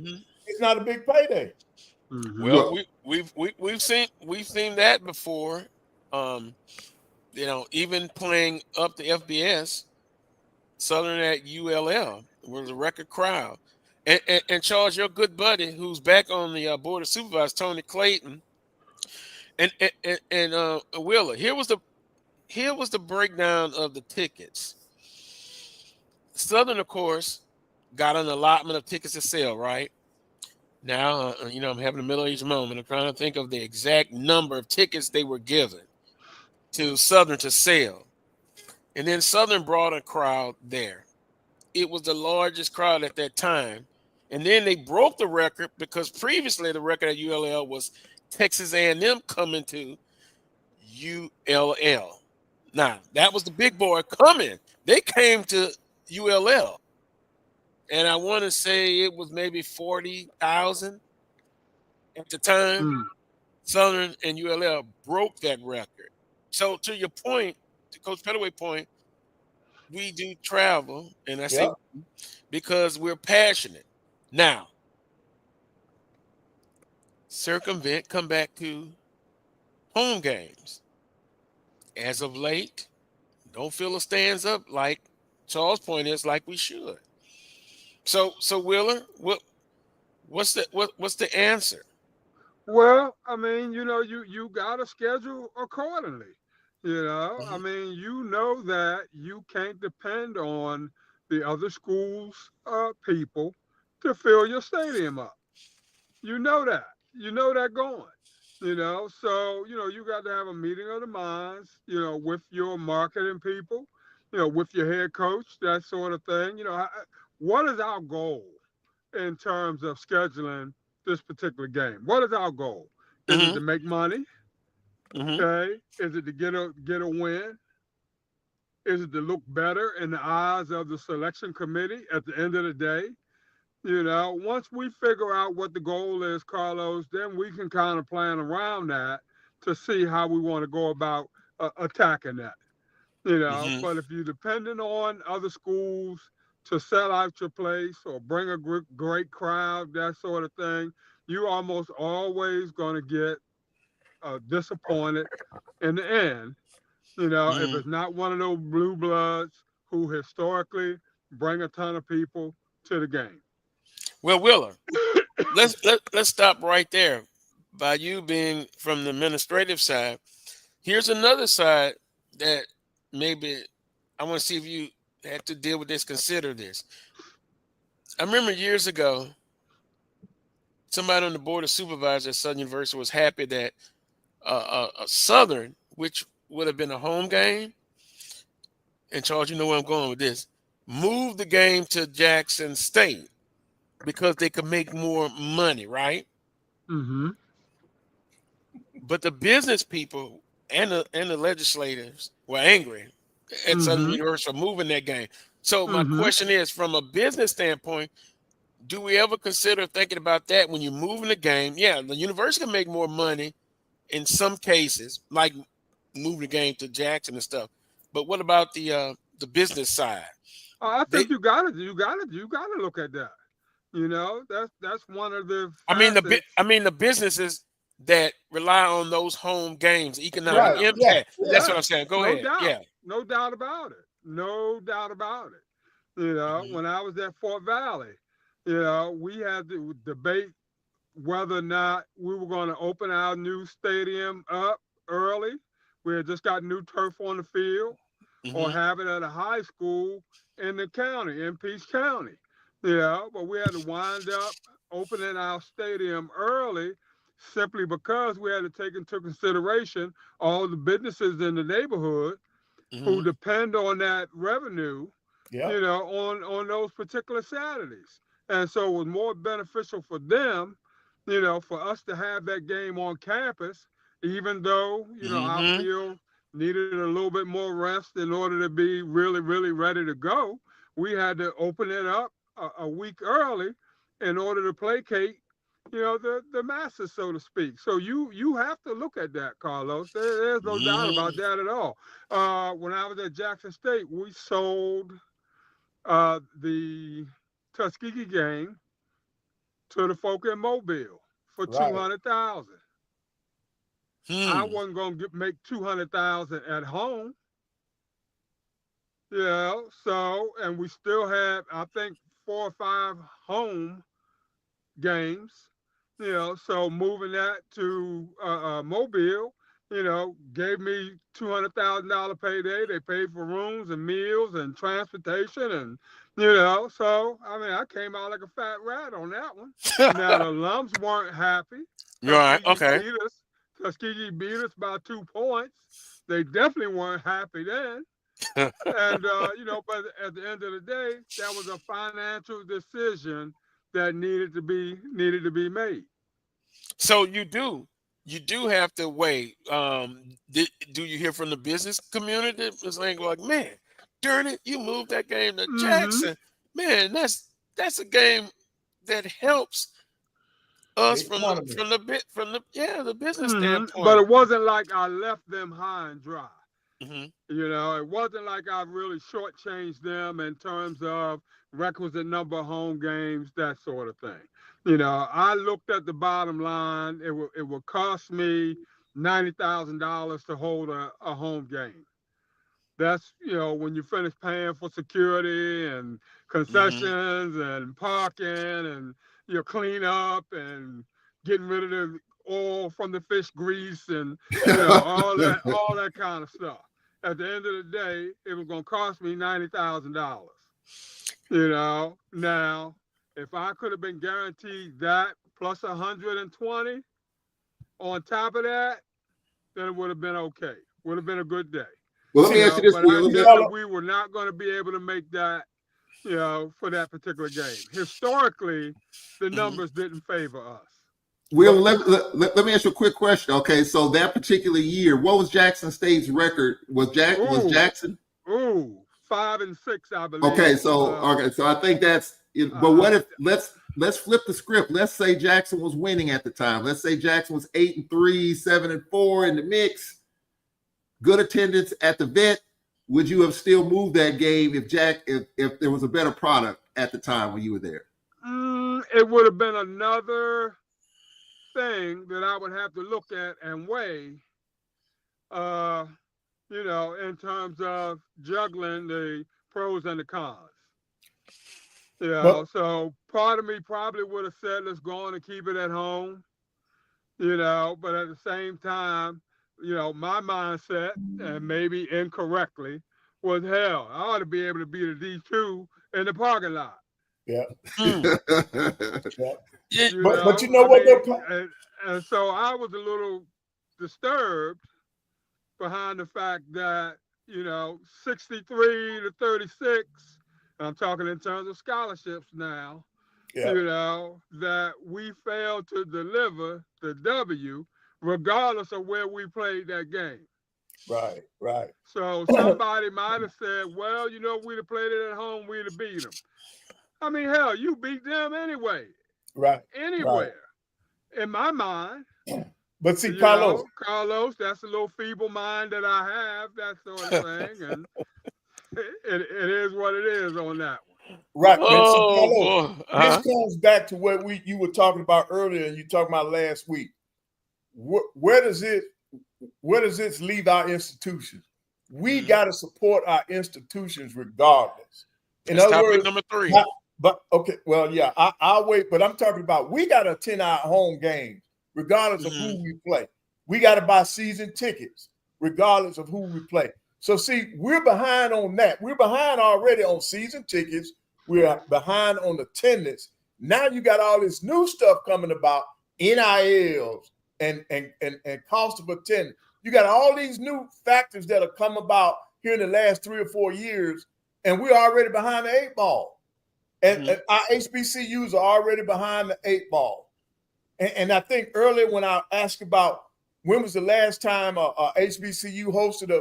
it's not a big payday. Well, we've seen that before. Even playing up the FBS, Southern at ULL was a record crowd. And Charles, your good buddy, who's back on the board of supervisors, Tony Clayton. And Wheeler, here was the breakdown of the tickets. Southern, of course, got an allotment of tickets to sell. Right now, I'm having a middle-aged moment. I'm trying to think of the exact number of tickets they were given to Southern to sell, and then Southern brought a crowd there. It was the largest crowd at that time, and then they broke the record because previously the record at ULL was Texas A&M coming to ULL. Now, that was the big boy coming. They came to ULL. And I want to say it was maybe 40,000 at the time. Southern and ULL broke that record. So to your point, to Coach Pettaway's point, we do travel, and I say because we're passionate. Now, come back to home games. As of late, don't feel it stands up like Charles' point is like we should. So Wheeler, what's the answer? Well, I mean, you got to schedule accordingly. I mean, that you can't depend on the other schools' people to fill your stadium up. You know that. You know that going. So, you got to have a meeting of the minds, with your marketing people, with your head coach, that sort of thing. What is our goal in terms of scheduling this particular game? What is our goal? Is it to make money? Okay. Is it to get a win? Is it to look better in the eyes of the selection committee at the end of the day? Once we figure out what the goal is, Carlos, then we can kind of plan around that to see how we want to go about attacking that. But if you're dependent on other schools to sell out your place or bring a great crowd, that sort of thing, you're almost always going to get disappointed in the end. If it's not one of those blue bloods who historically bring a ton of people to the game. Well, Wheeler, let's stop right there. By you being from the administrative side, here's another side that maybe I want to see if you had to deal with this, consider this. I remember years ago, somebody on the board of supervisors at Southern University was happy that a Southern, which would have been a home game, and Charles, you know where I'm going with this, moved the game to Jackson State because they could make more money, right? But the business people and the legislators were angry at Southern University for moving that game. So my question is, from a business standpoint, do we ever consider thinking about that when you're moving the game? Yeah, the university can make more money in some cases, like moving the game to Jackson and stuff. But what about the business side? I think you gotta look at that. That's one of the facets. I mean the businesses that rely on those home games, economic impact. That's what I'm saying. Go ahead. Yeah. No doubt about it. When I was at Fort Valley, we had to debate whether or not we were going to open our new stadium up early. We had just got new turf on the field, or have it at a high school in the county, in Peach County. But we had to wind up opening our stadium early simply because we had to take into consideration all the businesses in the neighborhood who depend on that revenue, on those particular Saturdays. And so it was more beneficial for them, for us to have that game on campus, even though, our field needed a little bit more rest in order to be really, really ready to go. We had to open it up a week early in order to placate, the masses, so to speak. So you have to look at that, Carlos. There's no doubt about that at all. When I was at Jackson State, we sold the Tuskegee game to the folk in Mobile for $200,000. I wasn't going to make $200,000 at home. And we still had, I think, 4 or 5 home games. So moving that to Mobile, gave me $200,000 payday. They paid for rooms and meals and transportation, and so I came out like a fat rat on that one. Now the alums weren't happy. Right. Okay. Tuskegee beat us by 2 points. They definitely weren't happy then. And but at the end of the day, that was a financial decision that needed to be made. So you do have to weigh. Do you hear from the business community? It's like, man, darn it, you moved that game to Jackson. Man, that's a game that helps us from the business standpoint. But it wasn't like I left them high and dry. It wasn't like I really shortchanged them in terms of requisite number of home games, that sort of thing. I looked at the bottom line. It would cost me $90,000 to hold a home game. That's, when you finish paying for security and concessions and parking and your cleanup and getting rid of the oil from the fish grease and all that kind of stuff. At the end of the day, it was going to cost me $90,000. Now, if I could have been guaranteed that plus 120 on top of that, then it would have been okay. Would have been a good day. Well, let me ask you this. But I knew that we were not going to be able to make that, for that particular game. Historically, the numbers didn't favor us. Will, let me ask you a quick question. Okay, so that particular year, what was Jackson State's record? Was Jackson? 5-6, I believe. Okay, so I think that's. But what if let's flip the script? Let's say Jackson was winning at the time. Let's say Jackson was 8-3, 7-4 in the mix. Good attendance at the vet. Would you have still moved that game if there was a better product at the time when you were there? It would have been another thing that I would have to look at and weigh, in terms of juggling the pros and the cons. So part of me probably would have said, let's go on and keep it at home, but at the same time, my mindset, and maybe incorrectly, was hell, I ought to be able to beat a D2 in the parking lot. Yeah. But you know what? And so I was a little disturbed behind the fact that, 63 to 36, I'm talking in terms of scholarships now, that we failed to deliver the W regardless of where we played that game. Right. So somebody might have said, well, we'd have played it at home, we'd have beat them. I mean, hell, you beat them anyway. Right. Anywhere. Right. In my mind. But see, Carlos, that's a little feeble mind that I have, that sort of thing. And it is what it is on that one. Right. Carlos, this comes back to what you were talking about earlier and you talked about last week. Where does this leave our institutions? We got to support our institutions regardless. In other words, number 3. But okay, well, yeah, I'll wait. But I'm talking about we got to attend our home games, regardless of who we play. We got to buy season tickets, regardless of who we play. So see, we're behind on that. We're behind already on season tickets. We're behind on attendance. Now you got all this new stuff coming about, NILs and cost of attendance. You got all these new factors that have come about here in the last 3 or 4 years, and we're already behind the 8 ball. And our HBCUs are already behind the 8 ball. And I think earlier when I asked about when was the last time a HBCU hosted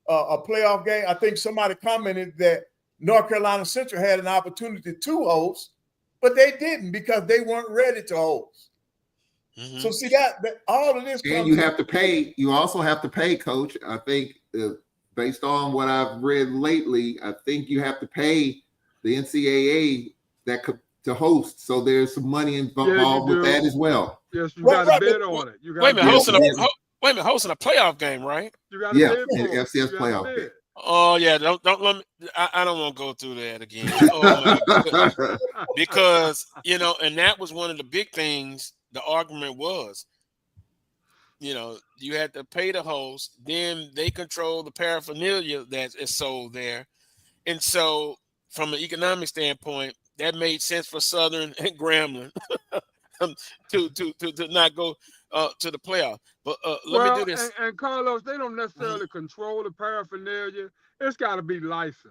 a playoff game, I think somebody commented that North Carolina Central had an opportunity to host, but they didn't because they weren't ready to host. So see that all of this. And you have to pay. You also have to pay, Coach. I think based on what I've read lately, I think you have to pay the NCAA to host. So there's some money involved with that as well. Yes, you got to bid on it. You got wait a minute, hosting a playoff game, right? You got to bid for it. FCS playoff game. Oh yeah, don't let me. I don't want to go through that again. Because and that was one of the big things. The argument was, you had to pay the host, then they control the paraphernalia that is sold there, and so from an economic standpoint, that made sense for Southern and Grambling to not go to the playoff. But let me do this. And Carlos, they don't necessarily control the paraphernalia. It's got to be licensed.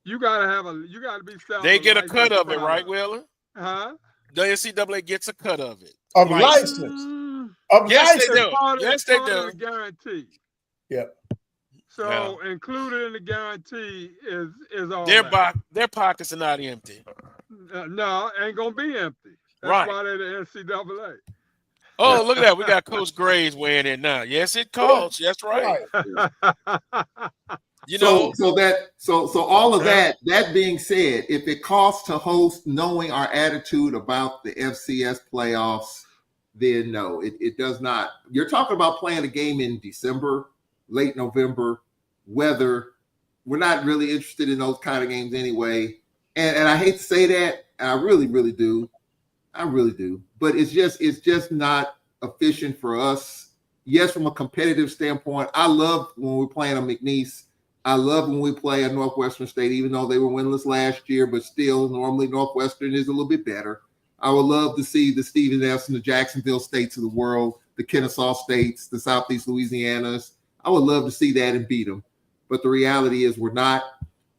You got to be selling. They get a cut of it, right, Wheeler? Huh? The NCAA gets a cut of it. Of license. Yes, they do. Yes, they do. Guarantee. Yeah. So included in the guarantee is all their pockets are not empty. No, ain't gonna be empty. That's why they're the NCAA. Oh, look at that. We got Coach Graves weighing in now. Yes, it costs. That's right. So all of that being said, if it costs to host, knowing our attitude about the FCS playoffs, then no, it does not. You're talking about playing a game in December, late November, weather. We're not really interested in those kind of games anyway. And I hate to say that, and I really, really do. I really do. But it's just not efficient for us. Yes, from a competitive standpoint, I love when we're playing a McNeese. I love when we play a Northwestern State, even though they were winless last year, but still normally Northwestern is a little bit better. I would love to see the Stephen F. and the Jacksonville States of the world, the Kennesaw States, the Southeast Louisianas. I would love to see that and beat them. But the reality is we're not.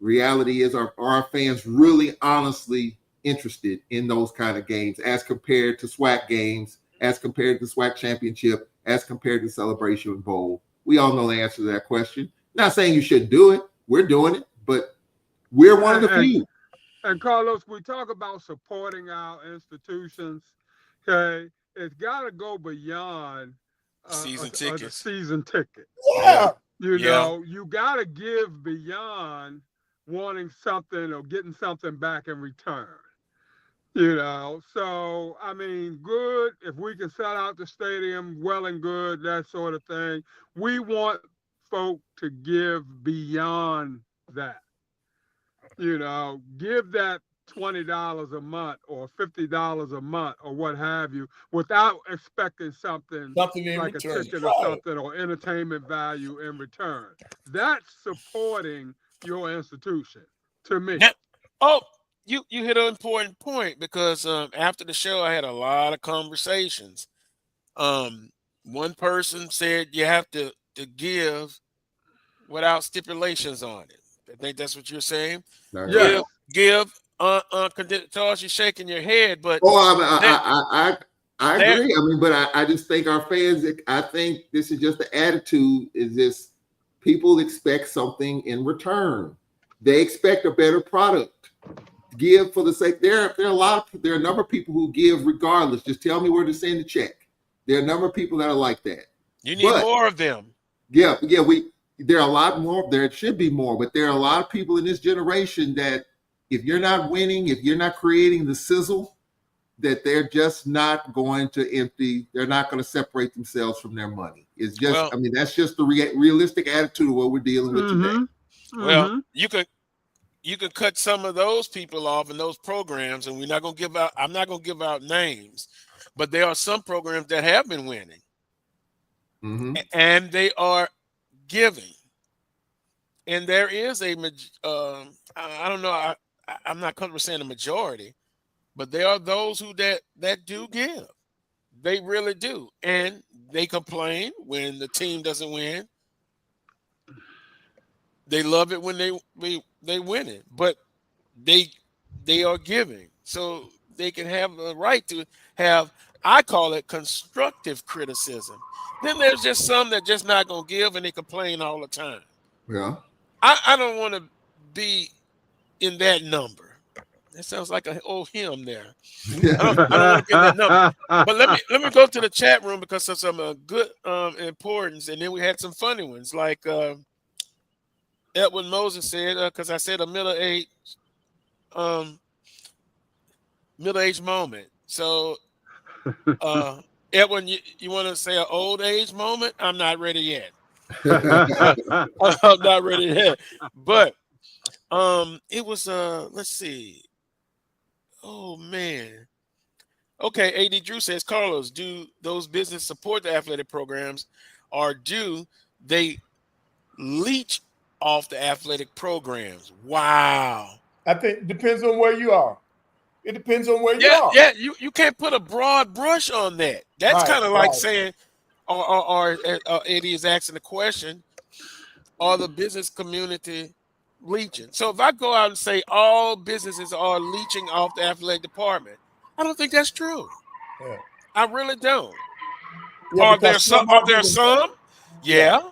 Reality is are our fans really honestly interested in those kind of games as compared to SWAC games, as compared to SWAC championship, as compared to Celebration Bowl? We all know the answer to that question. Not saying you shouldn't do it. We're doing it, but we're one of the few. And Carlos, we talk about supporting our institutions. Okay, it's got to go beyond season tickets. Season ticket. Yeah. You know, you got to give beyond wanting something or getting something back in return. So, I mean, good. If we can sell out the stadium, well and good, that sort of thing. We want folk to give beyond that. Give that $20 a month or $50 a month or what have you without expecting something like return. A ticket or something or entertainment value in return. That's supporting your institution to me. You hit an important point because after the show, I had a lot of conversations. One person said you have to give without stipulations on it. I think that's what you're saying. Yeah. Give Charles, you're shaking your head, but I agree. I mean, but I just think our fans. I think this is just the attitude. Is this people expect something in return? They expect a better product. Give for the sake. There are a number of people who give regardless. Just tell me where to send the check. There are a number of people that are like that. You need more of them. Yeah. There are a lot more. There should be more, but there are a lot of people in this generation that if you're not winning, if you're not creating the sizzle, that they're just not going to empty. They're not going to separate themselves from their money. It's just, that's just the realistic attitude of what we're dealing with today. Well, you could you can cut some of those people off in those programs, and I'm not going to give out names, but there are some programs that have been winning, and they are giving. And there is I don't know, I'm not comfortable saying a majority, but there are those that do give. They really do. And they complain when the team doesn't win. They love it when they win it, but they are giving. So they can have the right to have, I call it constructive criticism. Then there's just some that just not going to give, and they complain all the time. Yeah. I don't want to be in that number. That sounds like an old hymn there. I don't want to be in that number. But let me go to the chat room because of some good importance, and then we had some funny ones like Edwin Moses said, because I said a middle-aged moment. So Edwin, you want to say an old age moment? I'm not ready yet. I'm not ready yet. But it was let's see. Oh man. Okay, AD Drew says, Carlos, do those businesses support the athletic programs, or do they leech off the athletic programs? Wow. I think it depends on where you are. It depends on where you are. Yeah, you can't put a broad brush on that. That's kind of like saying, or Eddie is asking the question, are the business community leeching? So if I go out and say all businesses are leeching off the athletic department, I don't think that's true. Yeah. I really don't. Yeah, Are there some? Yeah.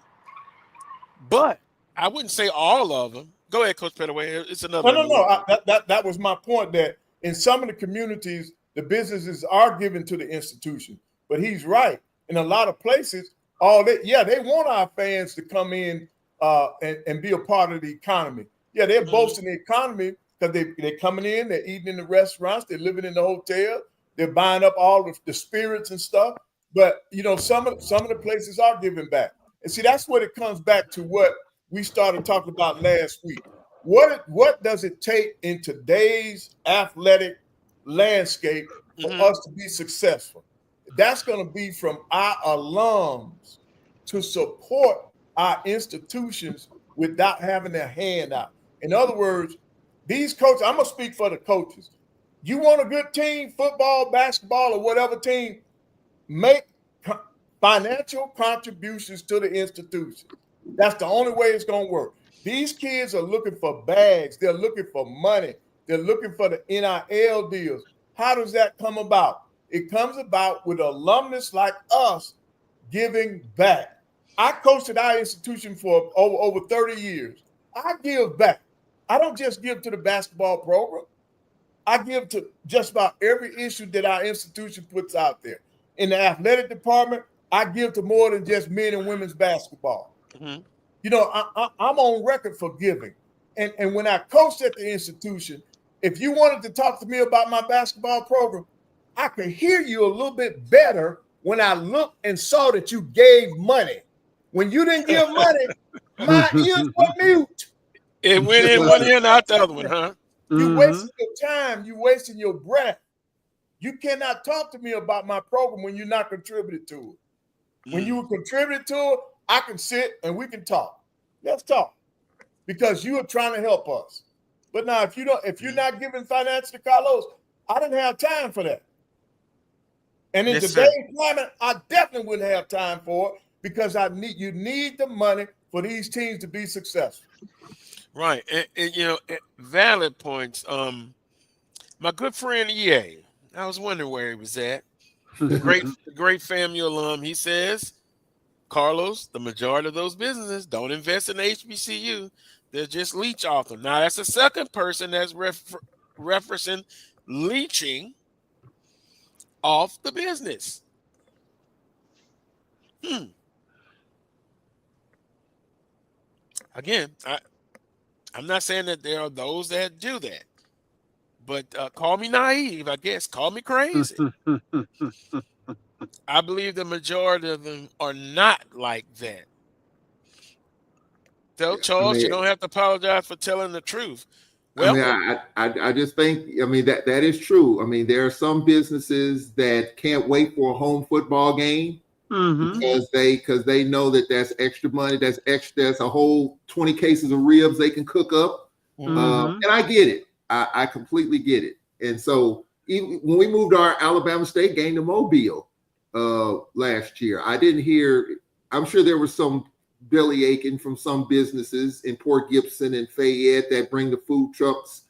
But I wouldn't say all of them. Go ahead, Coach Pettaway. It's another. No. That was my point, that in some of the communities, the businesses are given to the institution. But he's right. In a lot of places, they want our fans to come in and be a part of the economy. Yeah, they're boasting the economy because they're coming in, they're eating in the restaurants, they're living in the hotel, they're buying up all the spirits and stuff. But some of the places are giving back. And see, that's what it comes back to what we started talking about last week. What does it take in today's athletic landscape for us to be successful? That's going to be from our alums to support our institutions without having their hand out. In other words, these coaches, I'm going to speak for the coaches. You want a good team, football, basketball, or whatever team, make financial contributions to the institution. That's the only way it's going to work. These kids are looking for bags. They're looking for money. They're looking for the NIL deals. How does that come about? It comes about with alumnus like us giving back. I coached at our institution for over 30 years. I give back. I don't just give to the basketball program. I give to just about every issue that our institution puts out there. In the athletic department, I give to more than just men and women's basketball. I'm on record for giving. And when I coached at the institution, if you wanted to talk to me about my basketball program, I could hear you a little bit better when I looked and saw that you gave money. When you didn't give money, my ears were mute. It went in one ear and out the other one, huh? You wasting your time. You wasting your breath. You cannot talk to me about my program when you're not contributing to it. When you contribute to it, I can sit and we can talk. Let's talk. Because you are trying to help us. But now if you're not giving finance to Carlos, I didn't have time for that. And in today's climate, I definitely wouldn't have time for it because you need the money for these teams to be successful. Right. And valid points. My good friend EA, I was wondering where he was at. The great FAMU alum, he says, Carlos, the majority of those businesses don't invest in the HBCU. They'll just leech off them. Now, that's the second person that's referencing leeching off the business. Again, I'm not saying that there are those that do that, but call me naive, I guess. Call me crazy. I believe the majority of them are not like that. Tell Charles, you don't have to apologize for telling the truth. Well, I just think, that is true. There are some businesses that can't wait for a home football game because they know that that's extra money, that's a whole 20 cases of ribs they can cook up. And I get it. I completely get it. And so even when we moved our Alabama State game to Mobile last year, I didn't hear, I'm sure there was some belly aching from some businesses in Port Gibson and Fayette that bring the food trucks,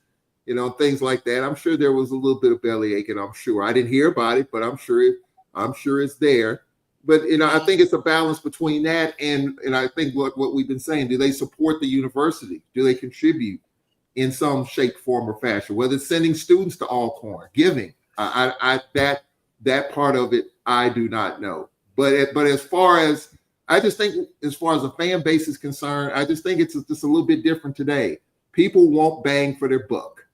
things like that. I'm sure there was a little bit of belly aching. I'm sure I didn't hear about it, but I'm sure it's there. But I think it's a balance between that and I think what we've been saying. Do they support the university? Do they contribute in some shape, form, or fashion? Whether it's sending students to Alcorn, giving, that part of it, I do not know. But as far as I just think, as far as the fan base is concerned, I just think it's just a little bit different today. People won't bang for their buck.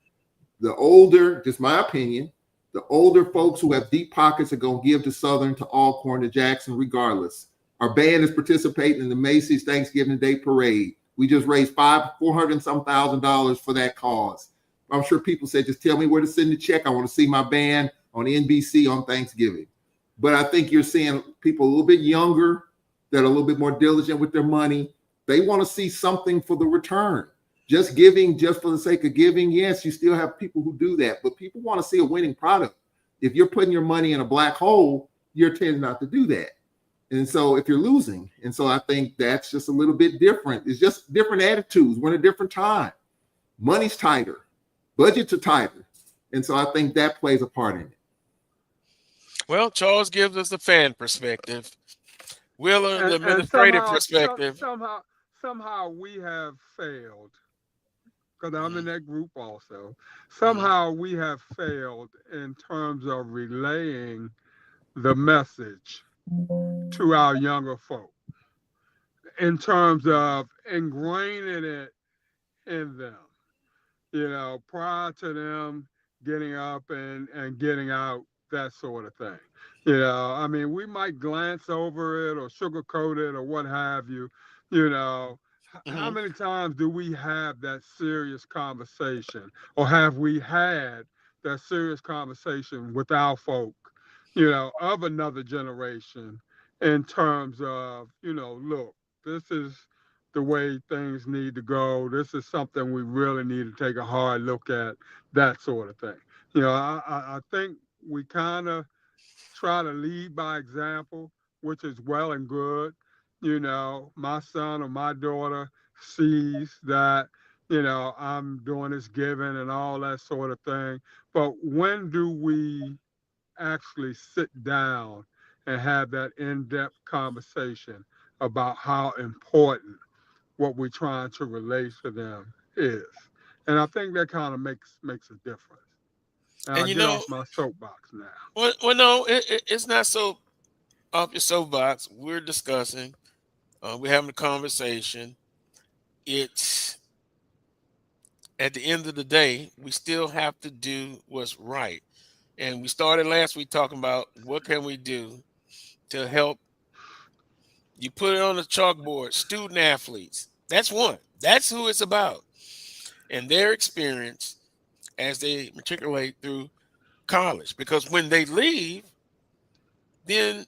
The older, just my opinion, the older folks who have deep pockets are going to give to Southern, to Alcorn, to Jackson, regardless. Our band is participating in the Macy's Thanksgiving Day Parade. We just raised $400 and some $1,000 for that cause. I'm sure people said, just tell me where to send the check. I want to see my band on NBC on Thanksgiving. But I think you're seeing people a little bit younger that are a little bit more diligent with their money. They want to see something for the return. Just giving just for the sake of giving, yes, you still have people who do that, but people want to see a winning product. If you're putting your money in a black hole, you're tending not to do that. And so if you're losing, and so I think that's just a little bit different. It's just different attitudes. We're in a different time. Money's tighter. Budgets are tighter. And so I think that plays a part in it. Well, Charles gives us the fan perspective. Wheeler, the administrative perspective. Somehow we have failed, because I'm in that group also. Somehow we have failed in terms of relaying the message to our younger folk, in terms of ingraining it in them, prior to them getting up and getting out, that sort of thing. We might glance over it or sugarcoat it or what have you. How many times do we have that serious conversation, or have we had that serious conversation with our folk, of another generation, in terms of, look, this is the way things need to go. This is something we really need to take a hard look at, that sort of thing. I think we kind of try to lead by example, which is well and good. My son or my daughter sees that, I'm doing this giving and all that sort of thing. But when do we actually sit down and have that in-depth conversation about how important what we're trying to relate to them is? And I think that kind of makes a difference. And I get off my soapbox now. Well, no, it's not so off your soapbox. We're discussing. We're having a conversation. It's at the end of the day, we still have to do what's right. And we started last week talking about what can we do to help. You put it on the chalkboard, student athletes. That's one. That's who it's about. And their experience as they matriculate through college. Because when they leave, then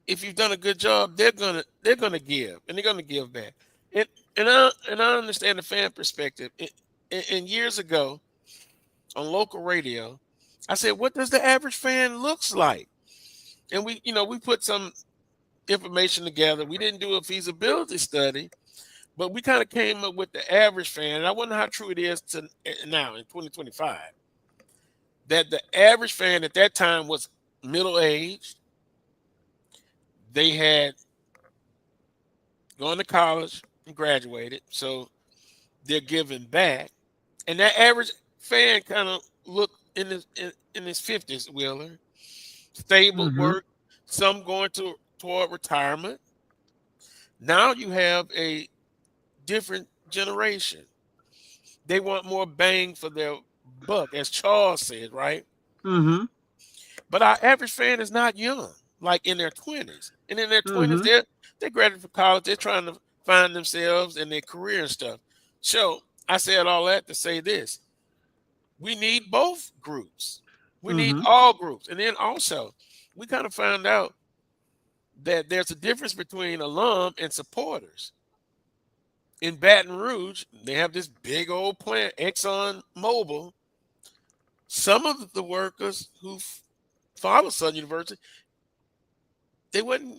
if you've done a good job, they're gonna give, and they're gonna give back. And I understand the fan perspective. And years ago, on local radio, I said, "What does the average fan looks like?" And we put some information together. We didn't do a feasibility study, but we kind of came up with the average fan. And I wonder how true it is to now in 2025. That the average fan at that time was middle-aged. They had gone to college and graduated, so they're giving back. And that average fan kind of looked in his 50s, Wheeler. Stable work, some going toward retirement. Now you have a different generation. They want more bang for their buck, as Charles said, right? But our average fan is not young, like in their 20s. And in their 20s, they're graduating from college. They're trying to find themselves and their career and stuff. So I said all that to say this. we need both groups. We need all groups. And then also, we kind of found out that there's a difference between alum and supporters. In Baton Rouge, they have this big old plant, Exxon Mobil. Some of the workers who follow Southern University, they weren't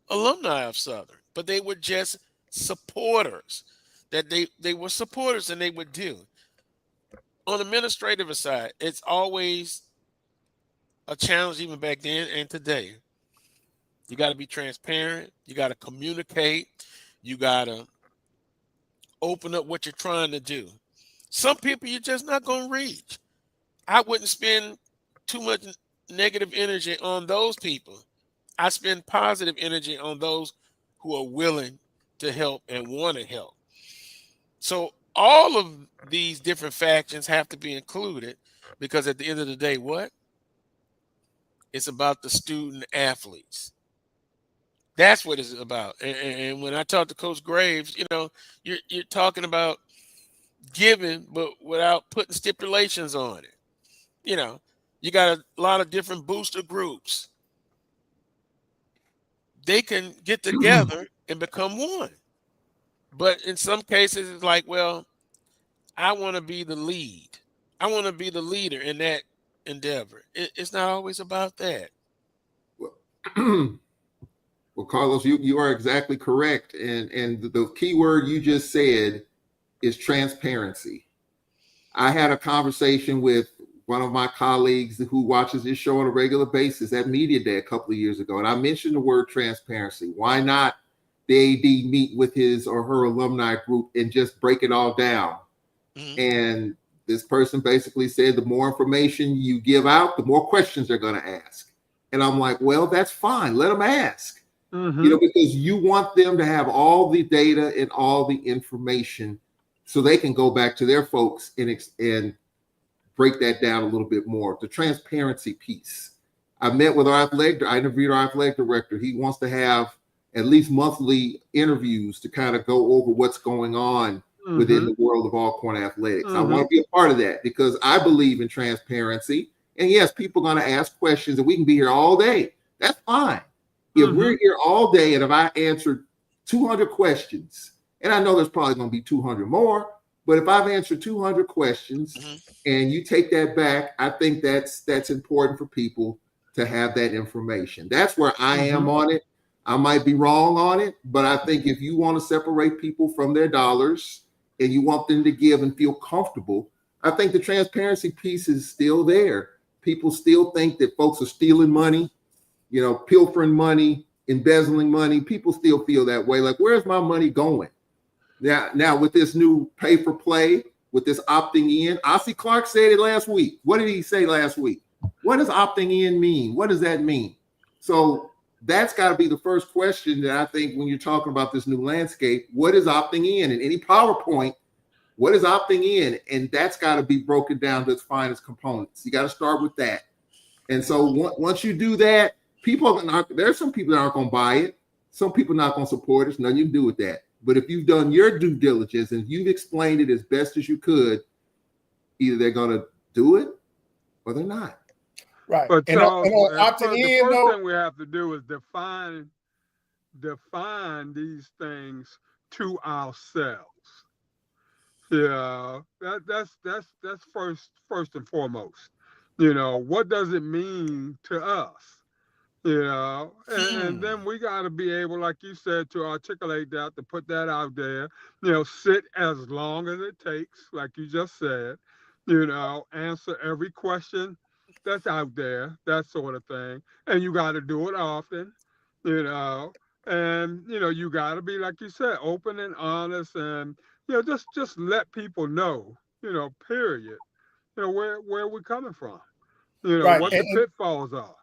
alumni of Southern, but they were just supporters. That they were supporters, and they would do. On the administrative side, it's always a challenge, even back then and today. You got to be transparent. You got to communicate. You got to open up what you're trying to do. Some people you're just not going to reach. I wouldn't spend too much negative energy on those people. I spend positive energy on those who are willing to help and want to help. So all of these different factions have to be included, because at the end of the day, what? It's about the student athletes. That's what it's about. And when I talk to Coach Graves, you're talking about giving, but without putting stipulations on it. You got a lot of different booster groups. They can get together and become one. But in some cases, it's like, well, I want to be the lead. I want to be the leader in that endeavor. It's not always about that. Well, Carlos, you are exactly correct. And the key word you just said is transparency. I had a conversation with one of my colleagues who watches this show on a regular basis at Media Day a couple of years ago. And I mentioned the word transparency. Why not the AD meet with his or her alumni group and just break it all down? And this person basically said, the more information you give out, the more questions they're going to ask. And I'm like, well, that's fine. Let them ask. Because you want them to have all the data and all the information so they can go back to their folks and break that down a little bit more. The transparency piece. I met with I interviewed our athletic director. He wants to have at least monthly interviews to kind of go over what's going on within the world of Alcorn athletics. I want to be a part of that because I believe in transparency. And yes, people are going to ask questions, and we can be here all day. That's fine. If we're here all day, and if I answered 200 questions, and I know there's probably going to be 200 more, but if I've answered 200 questions and you take that back, I think that's important for people to have that information. That's where I am on it. I might be wrong on it, but I think if you want to separate people from their dollars and you want them to give and feel comfortable, I think the transparency piece is still there. People still think that folks are stealing money, pilfering money, embezzling money. People still feel that way. Like, where's my money going? Now with this new pay for play, with this opting in, Ossie Clark said it last week. What did he say last week? What does opting in mean? What does that mean? So that's got to be the first question that I think when you're talking about this new landscape. What is opting in? In any PowerPoint, what is opting in? And that's got to be broken down to its finest components. You got to start with that. And so once you do that, there's some people that aren't going to buy it. Some people not going to support it. Nothing you can do with that. But if you've done your due diligence and you've explained it as best as you could, either they're going to do it or they're not. Right. But the first thing we have to do is define these things to ourselves. Yeah, that's first and foremost. What does it mean to us? And then we got to be able, like you said, to articulate that, to put that out there, sit as long as it takes, like you just said, answer every question that's out there, that sort of thing. And you got to do it often, and, you got to be, like you said, open and honest and, just let people know, period, where we're coming from, right. What the pitfalls are.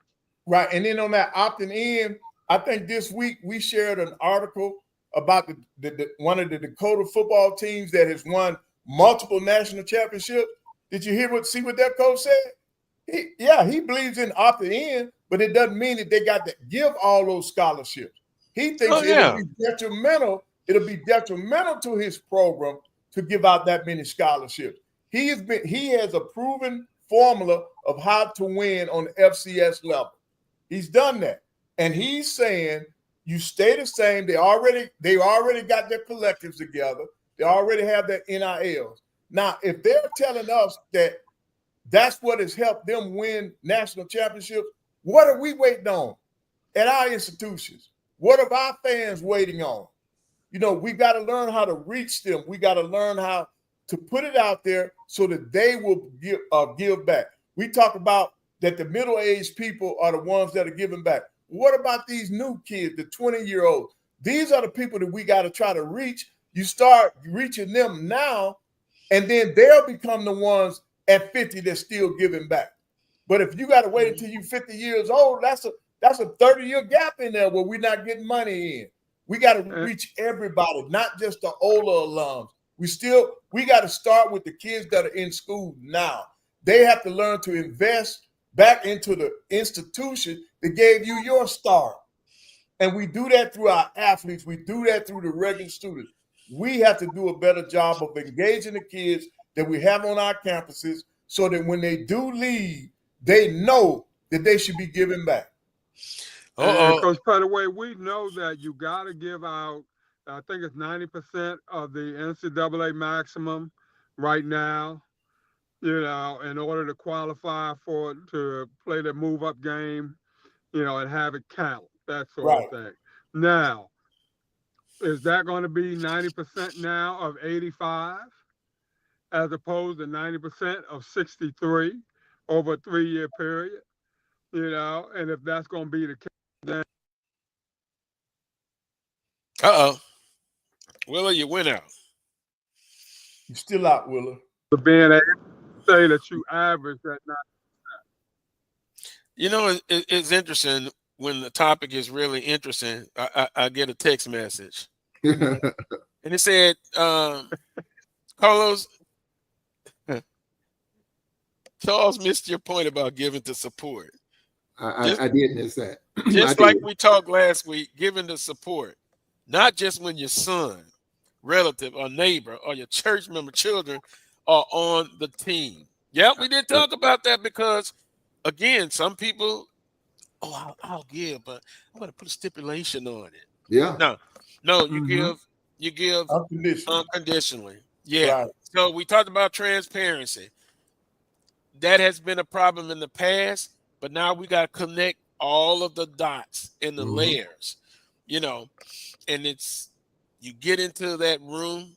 Right. And then on that opting in, I think this week we shared an article about the one of the Dakota football teams that has won multiple national championships. Did you see what that coach said? He believes in opting in, but it doesn't mean that they got to give all those scholarships. He thinks it'll be detrimental. It'll be detrimental to his program to give out that many scholarships. He has a proven formula of how to win on the FCS level. He's done that. And he's saying you stay the same. They already got their collectives together. They already have their NILs. Now, if they're telling us that that's what has helped them win national championships, what are we waiting on at our institutions? What are our fans waiting on? We got to learn how to reach them. We got to learn how to put it out there so that they will give back. We talk about that the middle-aged people are the ones that are giving back. What about these new kids, the 20-year-olds? These are the people that we got to try to reach. You start reaching them now, and then they'll become the ones at 50 that's still giving back. But if you got to wait until you're 50 years old, that's a 30-year gap in there where we're not getting money in. We got to reach everybody, not just the older alums. We got to start with the kids that are in school now. They have to learn to invest back into the institution that gave you your start. And we do that through our athletes. We do that through the regular students. We have to do a better job of engaging the kids that we have on our campuses so that when they do leave, they know that they should be giving back. Coach Pettaway, we know that you got to give out, I think it's 90% of the NCAA maximum right now, in order to qualify to play the move-up game, and have it count, that sort of thing. Now, is that going to be 90% now of 85 as opposed to 90% of 63 over a 3-year period? And if that's going to be the case, then. Willa, you went out. You're still out, Willa. Being able to say that you average that 90%. It's interesting when the topic is really interesting. I get a text message, and it said, Carlos, Charles missed your point about giving to support. I did miss that. Just like we talked last week, giving the support, not just when your son, relative, or neighbor, or your church member children are on the team. Yeah, we did talk about that because, again, some people, I'll give, but I'm going to put a stipulation on it. Yeah. No, you give unconditionally. Yeah. Right. So we talked about transparency. That has been a problem in the past, but now we got to connect all of the dots and the layers, and you get into that room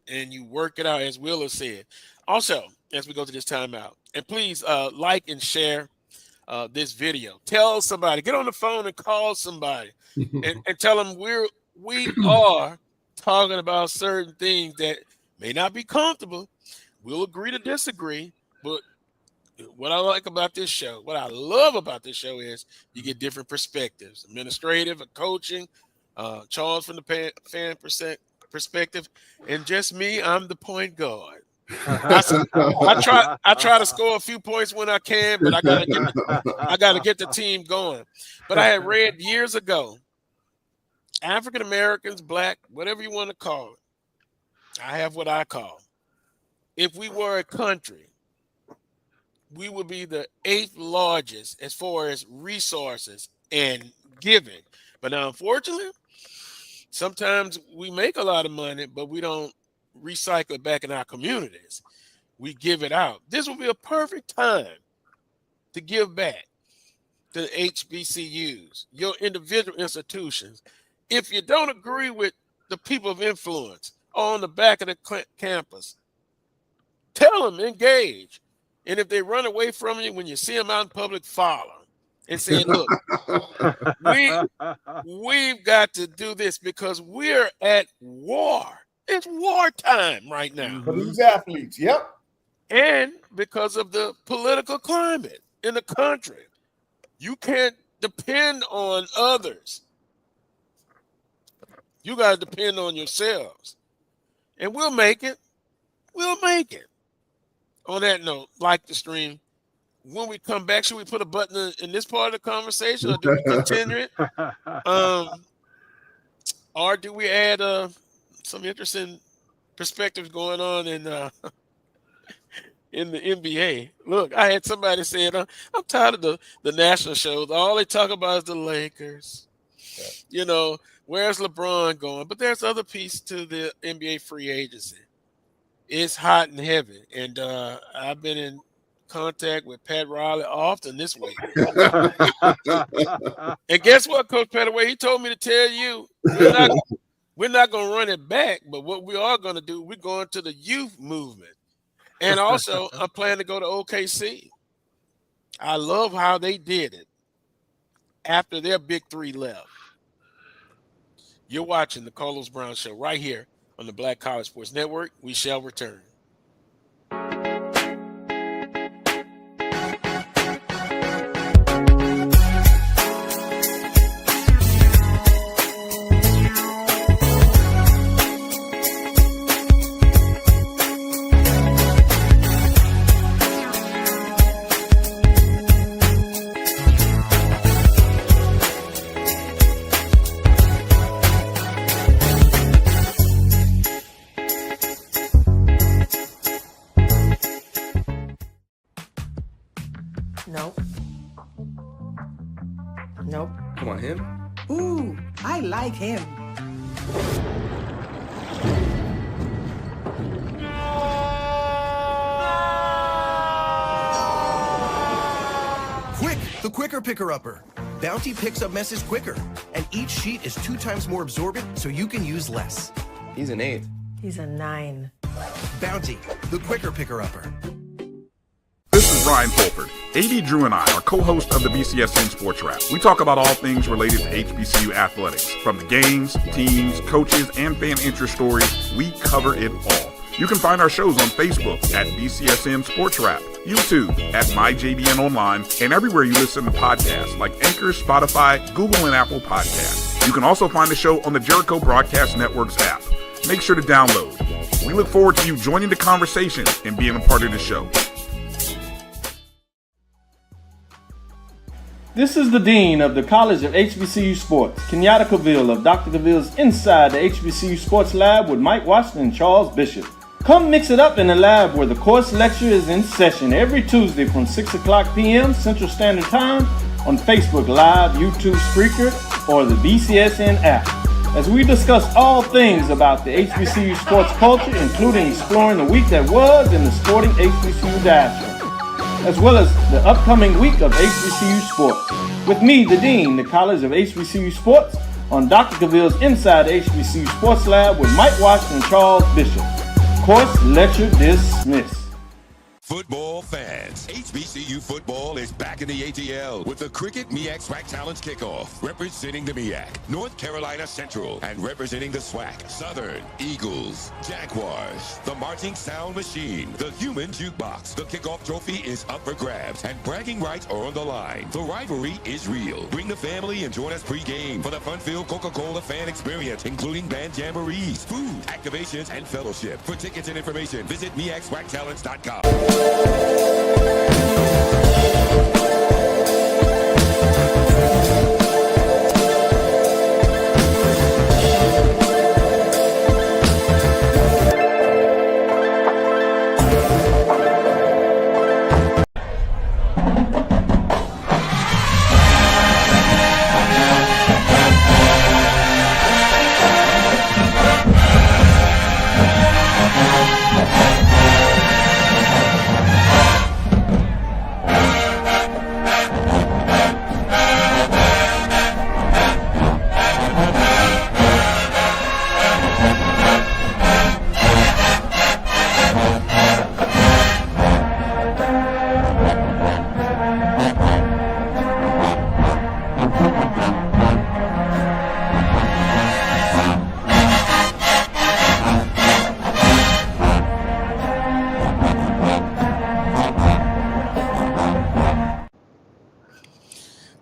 and you work it out, as Willa said. Also, as we go to this timeout, and please like and share this video. Tell somebody, get on the phone and call somebody and tell them we are talking about certain things that may not be comfortable. We'll agree to disagree, but what I like about this show, what I love about this show is you get different perspectives, administrative, coaching, Charles from the fan perspective, and just me, I'm the point guard. I try to score a few points when I can, but I gotta get the team going. But I had read years ago, African Americans, Black, whatever you want to call it, I have what I call, if we were a country, we would be the 8th largest as far as resources and giving. But now, unfortunately, sometimes we make a lot of money, but we don't recycle it back in our communities. We give it out. This will be a perfect time to give back to HBCUs, your individual institutions. If you don't agree with the people of influence on the back of the campus, tell them, engage. And if they run away from you when you see them out in public, follow and say, look, we've got to do this because we're at war. It's wartime right now. For these athletes, yep. And because of the political climate in the country, you can't depend on others. You got to depend on yourselves. And we'll make it. We'll make it. On that note, like the stream. When we come back, should we put a button in this part of the conversation, or do we continue it? Or do we add some interesting perspectives going on in the NBA. Look, I had somebody saying, I'm tired of the national shows. All they talk about is the Lakers. Yeah. You know, where's LeBron going? But there's other piece to the NBA free agency. It's hot and heavy. And I've been in contact with Pat Riley often this week. And guess what, Coach Pettaway? He told me to tell you, we're not going to run it back, but what we are going to do, we're going to the youth movement. And also, I'm planning to go to OKC. I love how they did it after their big three left. You're watching the Carlos Brown Show right here on the Black College Sports Network. We shall return. Nope. Come on, him? Ooh, I like him. Quick, the quicker picker-upper. Bounty picks up messes quicker, and each sheet is 2 times more absorbent, so you can use less. He's an 8. He's a 9. Bounty, the quicker picker-upper. This is Brian Fulford. AD Drew and I are co-hosts of the BCSN Sports Wrap. We talk about all things related to HBCU athletics. From the games, teams, coaches, and fan interest stories, we cover it all. You can find our shows on Facebook at BCSN Sports Wrap, YouTube at MyJBN Online, and everywhere you listen to podcasts like Anchor, Spotify, Google, and Apple Podcasts. You can also find the show on the Jericho Broadcast Network's app. Make sure to download. We look forward to you joining the conversation and being a part of the show. This is the Dean of the College of HBCU Sports, Kenyatta Cavill of Dr. Cavill's Inside the HBCU Sports Lab with Mike Washington and Charles Bishop. Come mix it up in the lab where the course lecture is in session every Tuesday from 6 o'clock p.m. Central Standard Time on Facebook Live, YouTube Spreaker, or the BCSN app. As we discuss all things about the HBCU sports culture, including exploring the week that was in the sporting HBCU diaspora, as well as the upcoming week of HBCU sports. With me, the Dean, the College of HBCU Sports, on Dr. Cavill's Inside the HBCU Sports Lab with Mike Washington and Charles Bishop. Course lecture dismissed. Football fans, HBCU football is back in the ATL with the Cricket MEAC SWAC Challenge Kickoff. Representing the MEAC, North Carolina Central, and representing the SWAC, Southern, Eagles, Jaguars, the Marching Sound Machine, the Human Jukebox. The kickoff trophy is up for grabs, and bragging rights are on the line. The rivalry is real. Bring the family and join us pre-game for the fun-filled Coca-Cola fan experience, including band jamborees, food, activations, and fellowship. For tickets and information, visit MEACSWACChallenge.com.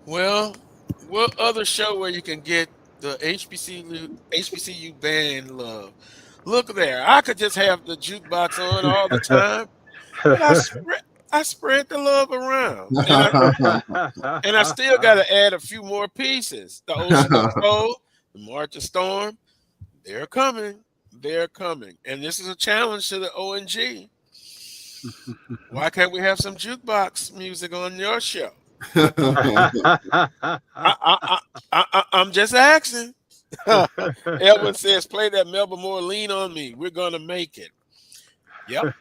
Well, what other show where you can get the HBCU band love? Look there. I could just have the jukebox on all the time. But I spread the love around. And I still got to add a few more pieces. The Ocean Patrol, the March of Storm, they're coming. They're coming. And this is a challenge to the ONG. Why can't we have some jukebox music on your show? I'm just asking. Elvin says, play that Melba Moore, Lean on Me. We're going to make it. Yep.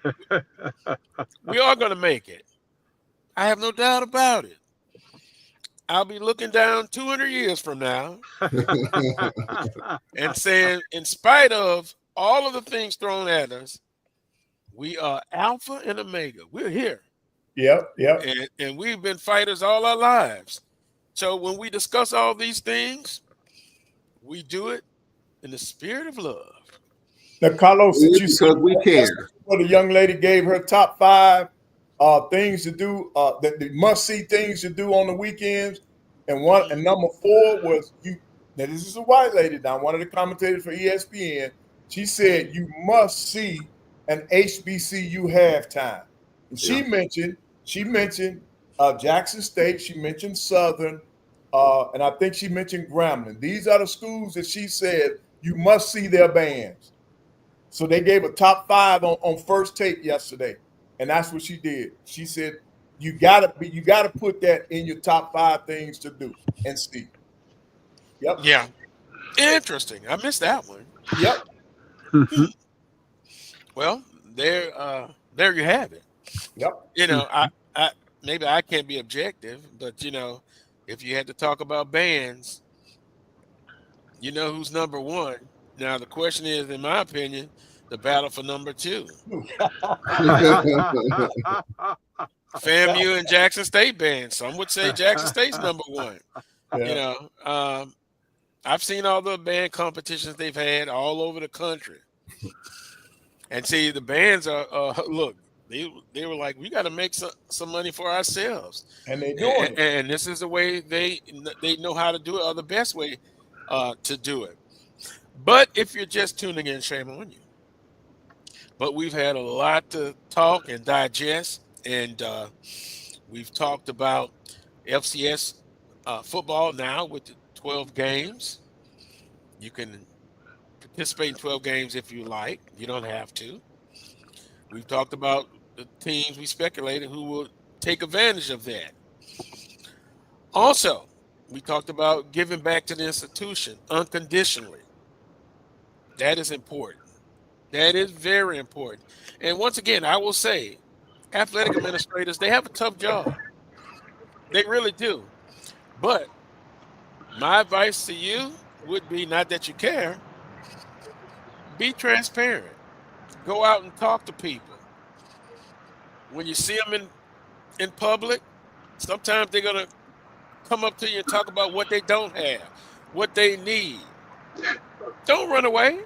We are going to make it. I have no doubt about it. I'll be looking down 200 years from now and saying, in spite of all of the things thrown at us, we are Alpha and Omega. We're here. Yep. And we've been fighters all our lives. So when we discuss all these things, we do it in the spirit of love. Now, Carlos, since you said we care. The young lady gave her top 5 things to do, that they must see things to do on the weekends, and number 4 was you. Now, this is a white lady now, one of the commentators for ESPN. She said you must see an HBCU halftime. And she mentioned Jackson State. She mentioned Southern, and I think she mentioned Grambling. These are the schools that she said you must see their bands. So they gave a top 5 on First Take yesterday, and that's what she did. She said you gotta put that in your top 5 things to do and see. Yep. Yeah. Interesting. I missed that one. Yep. Well, there you have it. Yep. You know, I maybe I can't be objective, but you know, if you had to talk about bands, you know who's number 1. Now the question is, in my opinion, the battle for number 2. FAMU and Jackson State band. Some would say Jackson State's number 1. Yeah. You know, I've seen all the band competitions they've had all over the country. And see, the bands are look, they were like, we got to make some money for ourselves, and they doing it. And this is the way they know how to do it, or the best way to do it. But if you're just tuning in, shame on you. But we've had a lot to talk and digest, and we've talked about FCS football now with the 12 games. You can participate in 12 games if you like. You don't have to. We've talked about the teams we speculated who will take advantage of that. Also, we talked about giving back to the institution unconditionally. That is important. That is very important. And once again, I will say, athletic administrators, they have a tough job. They really do. But my advice to you would be, not that you care, be transparent. Go out and talk to people. When you see them in public, sometimes they're going to come up to you and talk about what they don't have, what they need. Don't run away.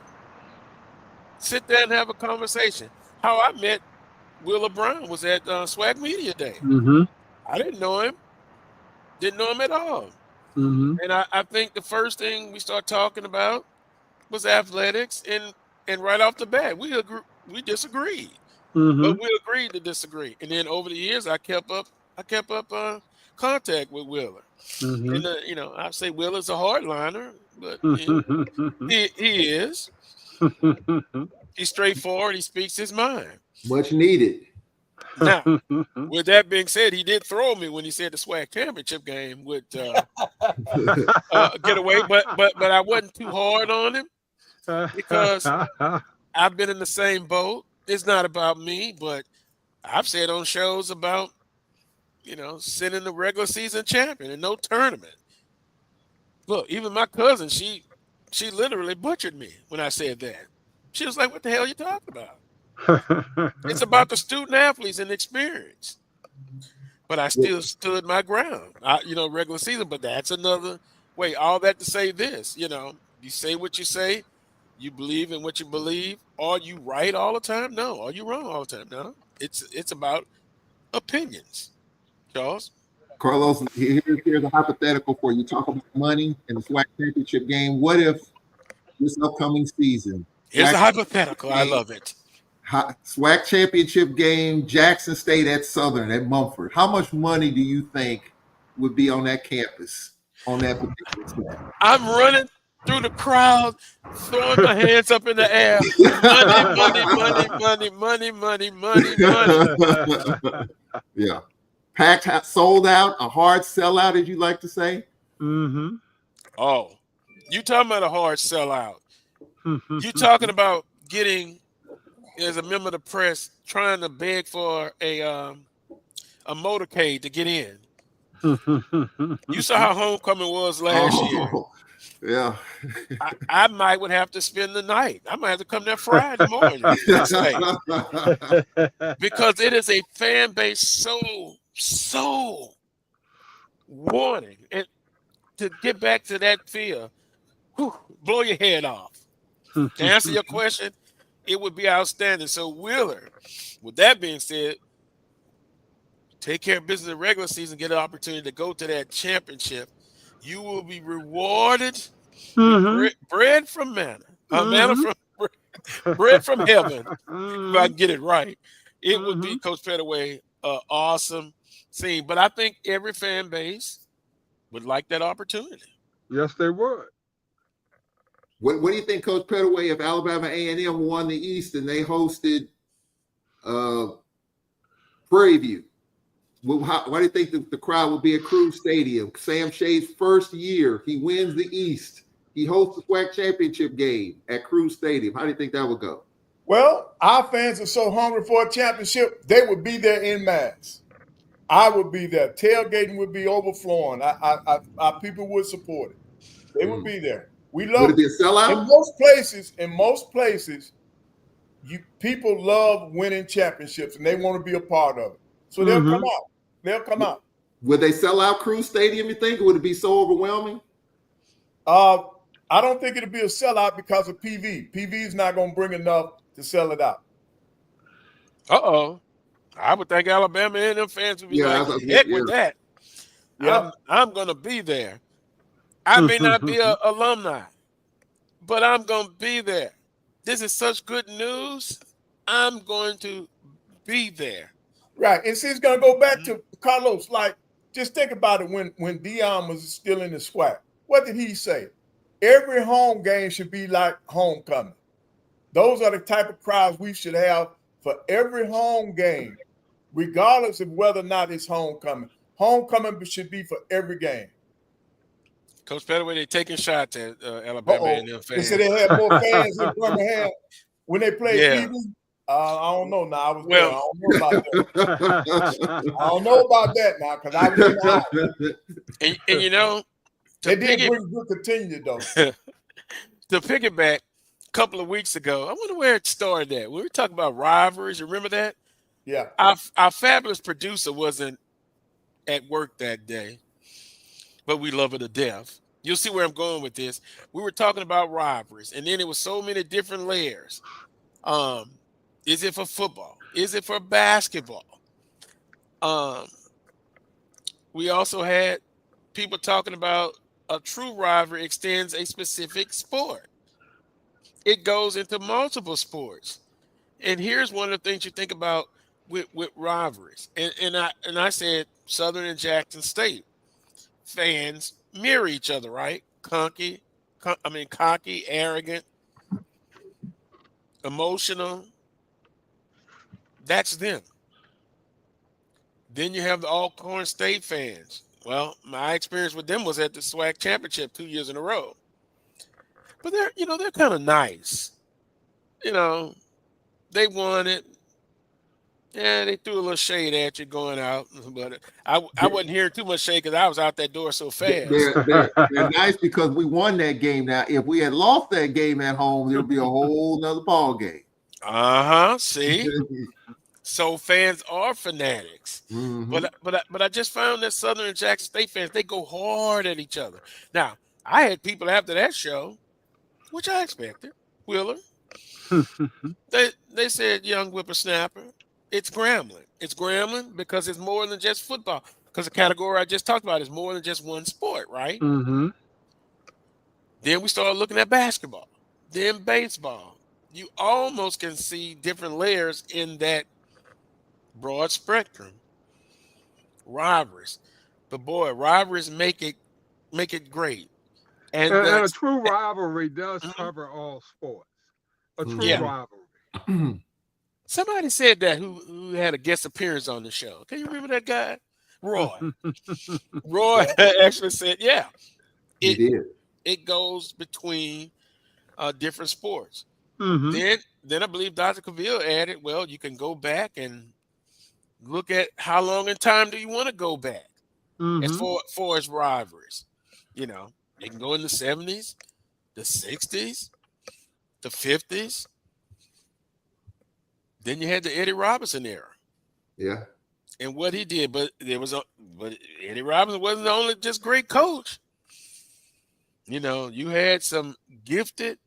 Sit there and have a conversation. How I met Willa Brown was at SWAC Media Day. Mm-hmm. I didn't know him. Didn't know him at all. Mm-hmm. And I think the first thing we start talking about was athletics, and right off the bat, we disagreed. Mm-hmm. But we agreed to disagree. And then over the years, I kept up contact with Willa. Mm-hmm. And you know, I say Willa's a hardliner, but he is. He's straightforward. He speaks his mind. Much needed. Now, with that being said, he did throw me when he said the SWAC championship game would get away, but I wasn't too hard on him because I've been in the same boat. It's not about me, but I've said on shows about, you know, sending the regular season champion and no tournament. Look, even my cousin, she literally butchered me when I said that. She was like, "What the hell are you talking about?" It's about the student athletes and experience. But I still stood my ground. Regular season, but that's another way. All that to say this, you say what you say, you believe in what you believe. Are you right all the time? No. Are you wrong all the time? No. It's about opinions. Charles? Carlos, here's a hypothetical for you. Talk about money in the SWAC championship game. What if this upcoming season? Here's a hypothetical. I love it. SWAC championship game, Jackson State at Southern at Mumford. How much money do you think would be on that campus on that particular SWAC? I'm running through the crowd, throwing my hands up in the air. Money. Yeah. Packed, sold out, a hard sellout, as you like to say. Mm-hmm. Oh, you talking about a hard sellout. You talking about getting, as a member of the press, trying to beg for a motorcade to get in. You saw how homecoming was last year. Yeah. I might would have to spend the night. I might have to come there Friday morning and stay. Because it is a fan base so wanting. And to get back to that feel, blow your head off. To answer your question, it would be outstanding. So, Wheeler, with that being said, take care of business in the regular season, get an opportunity to go to that championship. You will be rewarded with bread from manna. Manna from bread from heaven. If I can get it right. It would be, Coach Pettaway, awesome scene. But I think every fan base would like that opportunity. Yes, they would. What do you think, Coach Pettaway, if Alabama A&M won the East and they hosted Prairie View? Why do you think the crowd will be at Cruz Stadium? Sam Shea's first year, he wins the East. He hosts the SWAC championship game at Cruz Stadium. How do you think that would go? Well, our fans are so hungry for a championship, they would be there in mass. I would be there. Tailgating would be overflowing. Our people would support it. They would be there. We love Would it be a sellout? In most places, people love winning championships and they want to be a part of it. So they'll come out. They'll come out. Would they sell out Cruz Stadium, you think? Or would it be so overwhelming? I don't think it'll be a sellout because of PV. PV is not going to bring enough to sell it out. Uh-oh. I would think Alabama and them fans would be heck with that. Yeah. I'm going to be there. I may not be an alumni, but I'm going to be there. This is such good news. I'm going to be there. Right. And see, it's going to go back to Carlos. Like, just think about it when Dion was still in the SWAC. What did he say? Every home game should be like homecoming. Those are the type of crowds we should have for every home game, regardless of whether or not it's homecoming. Homecoming should be for every game. Coach Pettaway, they taking shots at Alabama and them fans. They said they had more fans in Birmingham when they played TV. I don't know now. I was there. I don't know about that. I don't know about that now because I was in the house. And you know, they did bring good continue though. To piggyback, a couple of weeks ago, I wonder where it started at. We were talking about rivalries. You remember that? Yeah. Our fabulous producer wasn't at work that day, but we love her to death. You'll see where I'm going with this. We were talking about rivalries, and then there was so many different layers. Is it for football? Is it for basketball? We also had people talking about a true rivalry extends a specific sport. It goes into multiple sports. And here's one of the things you think about with rivalries. And I said Southern and Jackson State fans mirror each other, right? Cocky, arrogant, emotional. That's them. Then you have the Alcorn State fans. Well, my experience with them was at the SWAC championship 2 years in a row. But they're kind of nice. They won it. Yeah, they threw a little shade at you going out, but I wasn't hearing too much shade because I was out that door so fast. They're nice because we won that game. Now, if we had lost that game at home, there'd be a whole nother ball game. See, so fans are fanatics, but I just found that Southern and Jackson State fans, they go hard at each other. Now, I had people after that show, which I expected, Wheeler. They said, young whippersnapper. It's Grambling. It's Grambling because it's more than just football. Because the category I just talked about is more than just one sport, right? Mm-hmm. Then we started looking at basketball, then baseball. You almost can see different layers in that broad spectrum. Rivalries. But boy, rivalries make it great. And a true rivalry does cover all sports. A true rivalry. Somebody said that who had a guest appearance on the show. Can you remember that guy? Roy. Roy actually said, yeah. He did. It goes between different sports. Mm-hmm. Then I believe Dr. Cavill added, well, you can go back and look at how long in time do you want to go back as far as rivalries. You know, you can go in the 70s, the 60s, the 50s. Then you had the Eddie Robinson era. Yeah. And what he did, but Eddie Robinson wasn't the only just great coach. You know, you had some gifted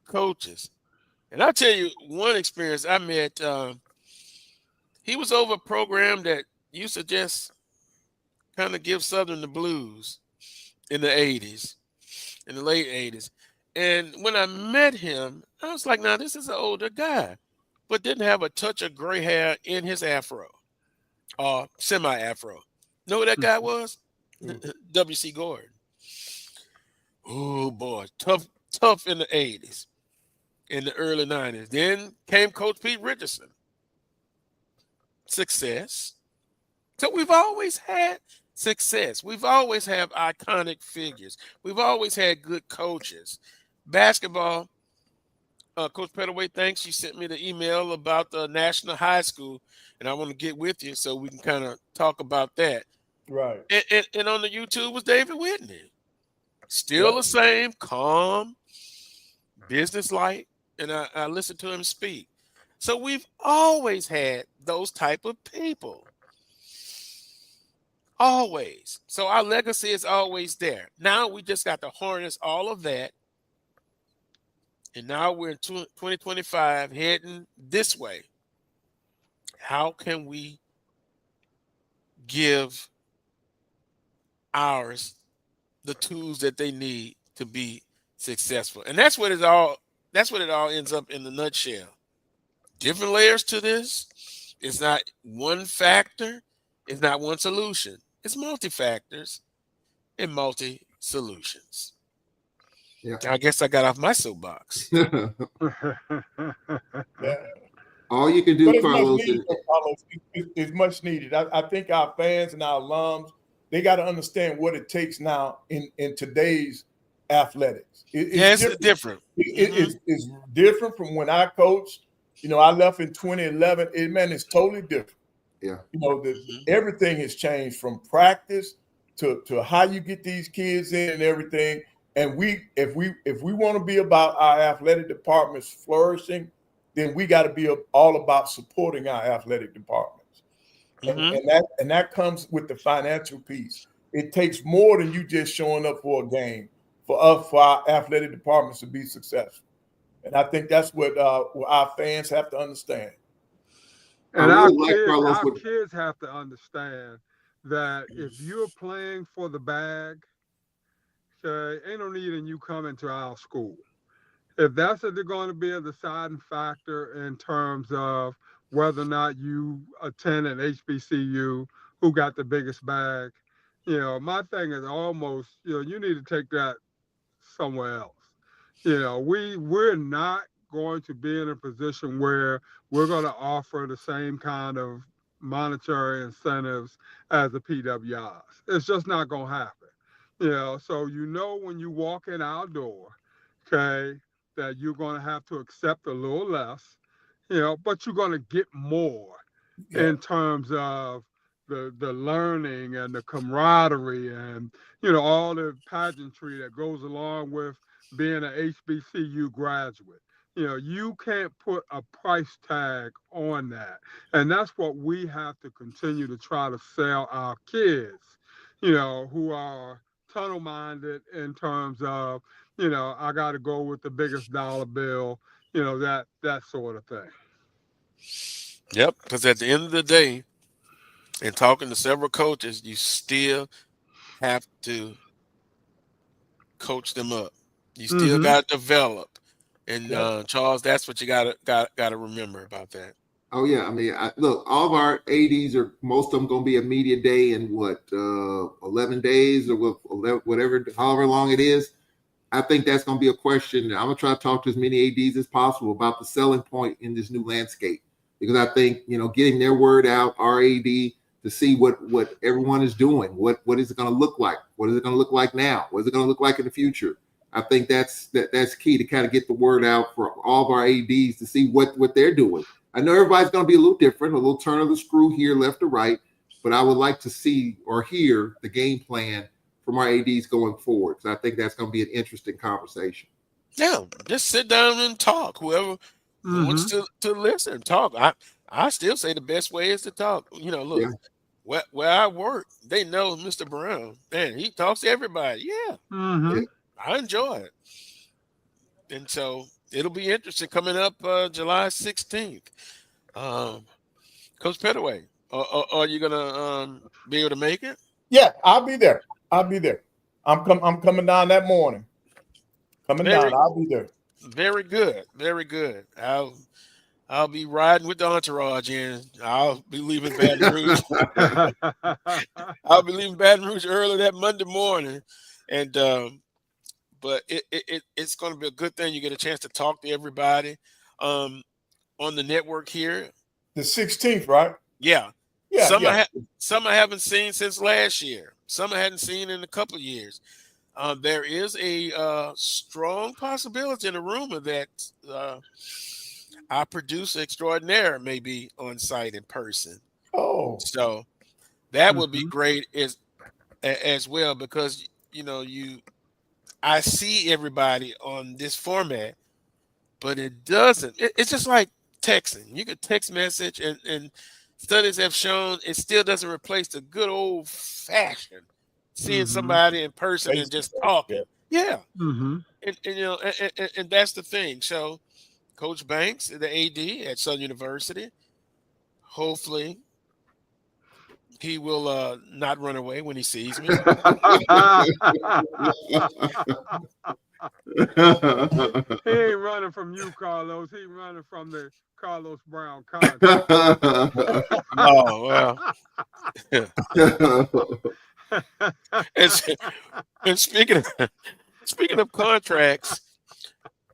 coaches. And I'll tell you one experience I met. He was over a program that used to just kind of give Southern the blues in the 80s, in the late 80s. And when I met him, I was like, now this is an older guy, but didn't have a touch of gray hair in his afro, or semi-afro. Know who that guy was? W.C. Gordon. Oh, boy, tough in the 80s, in the early 90s. Then came Coach Pete Richardson. Success. So we've always had success. We've always had iconic figures. We've always had good coaches. Basketball, Coach Pettaway, thanks. You sent me the email about the National High School, and I want to get with you so we can kind of talk about that. Right. And on the YouTube was David Whitney. Still the same, calm, business-like, and I listened to him speak. So we've always had those type of people. Always. So our legacy is always there. Now we just got to harness all of that. And now we're in 2025 heading this way. How can we give ours the tools that they need to be successful? And that's what it all ends up in the nutshell. Different layers to this. It's not one factor. It's not one solution. It's multi-factors and multi-solutions. Yeah. I guess I got off my soapbox. All you can do, Carlos, is much needed. I think our fans and our alums, they got to understand what it takes now in today's athletics. It's different. It's different from when I coached. You know, I left in 2011. It's totally different. Yeah. You know, everything has changed from practice to how you get these kids in and everything. And if we want to be about our athletic departments flourishing, then we got to be all about supporting our athletic departments. And that comes with the financial piece. It takes more than you just showing up for a game for our athletic departments to be successful. And I think that's what our fans have to understand. And our kids have to understand that if you're playing for the bag, okay, ain't no need in you coming to our school. If that's what they're going to be a deciding factor in terms of whether or not you attend an HBCU, who got the biggest bag, you know, my thing is almost, you know, you need to take that somewhere else. You know, we're not going to be in a position where we're going to offer the same kind of monetary incentives as the PWIs. It's just not going to happen. You know, so you know when you walk in our door, okay, that you're going to have to accept a little less, you know, but you're going to get more in terms of the learning and the camaraderie and, you know, all the pageantry that goes along with being an HBCU graduate. You know, you can't put a price tag on that. And that's what we have to continue to try to sell our kids, you know, who are tunnel-minded in terms of, you know, I got to go with the biggest dollar bill, you know, that sort of thing. Yep, because at the end of the day, in talking to several coaches, you still have to coach them up. You still got to develop. And Charles, that's what you gotta remember about that. Oh yeah, I mean, look, all of our ADs are, most of them going to be a media day in 11 days or whatever, however long it is. I think that's going to be a question. I'm going to try to talk to as many ADs as possible about the selling point in this new landscape, because I think, getting their word out, our AD, to see what everyone is doing, what is it going to look like? What is it going to look like now? What is it going to look like in the future? I think that's key to kind of get the word out for all of our ADs to see what they're doing. I know everybody's going to be a little different, a little turn of the screw here, left or right, but I would like to see or hear the game plan from our ADs going forward, because I think that's going to be an interesting conversation. Yeah, just sit down and talk. Whoever wants to listen, talk. I still say the best way is to talk. Look, where I work, they know Mr. Brown. Man, he talks to everybody. Yeah. I enjoy it. And so it'll be interesting coming up July 16th. Coach Pettaway, are you gonna be able to make it? Yeah, I'll be there. I'm coming down that morning. I'll be there. Very good. Very good. I'll be riding with the entourage and I'll be leaving Baton Rouge. I'll be leaving Baton Rouge early that Monday morning. And but it's going to be a good thing. You get a chance to talk to everybody on the network here. The 16th, right? Yeah. Some I haven't seen since last year. Some I hadn't seen in a couple of years. There is a strong possibility in a rumor that our producer extraordinaire may be on site in person. Oh, so that would be great as well, because I see everybody on this format, but it doesn't. It's just like texting. You can text message, and studies have shown it still doesn't replace the good old fashioned seeing somebody in person and just talking. Yeah. And that's the thing. So Coach Banks, the AD at Southern University, hopefully he will not run away when he sees me. He ain't running from you, Carlos. He running from the Carlos Brown contract. Oh, well. And speaking of contracts,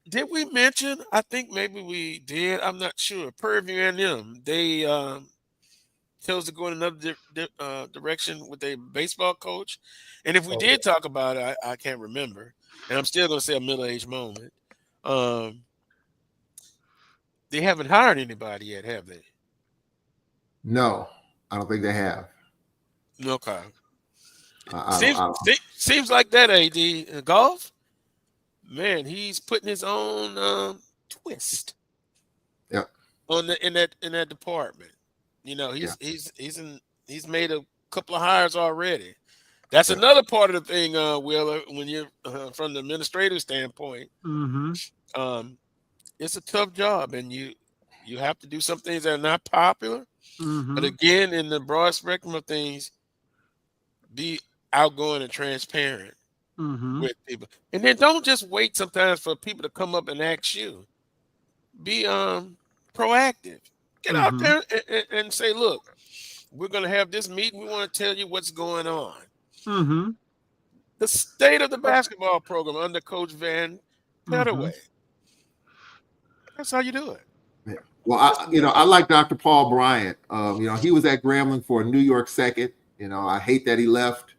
did we mention? I think maybe we did. I'm not sure. Purview and them, they chose to go in another direction with a baseball coach. And if we did talk about it, I can't remember. And I'm still going to say a middle-aged moment. They haven't hired anybody yet, have they? No, I don't think they have. Okay. Seems like that, AD. Golf, man, he's putting his own twist. Yeah. In that department. He's made a couple of hires already. That's another part of the thing, Wheeler, when you're from the administrative standpoint. It's a tough job, and you have to do some things that are not popular. But again, in the broad spectrum of things, be outgoing and transparent with people. And then don't just wait sometimes for people to come up and ask you. Be proactive. Get out there and say, look, we're going to have this meeting. We want to tell you what's going on. The state of the basketball program under Coach Vann Pettaway. That's how you do it. Yeah. Well, I like Dr. Paul Bryant. He was at Grambling for a New York second. I hate that he left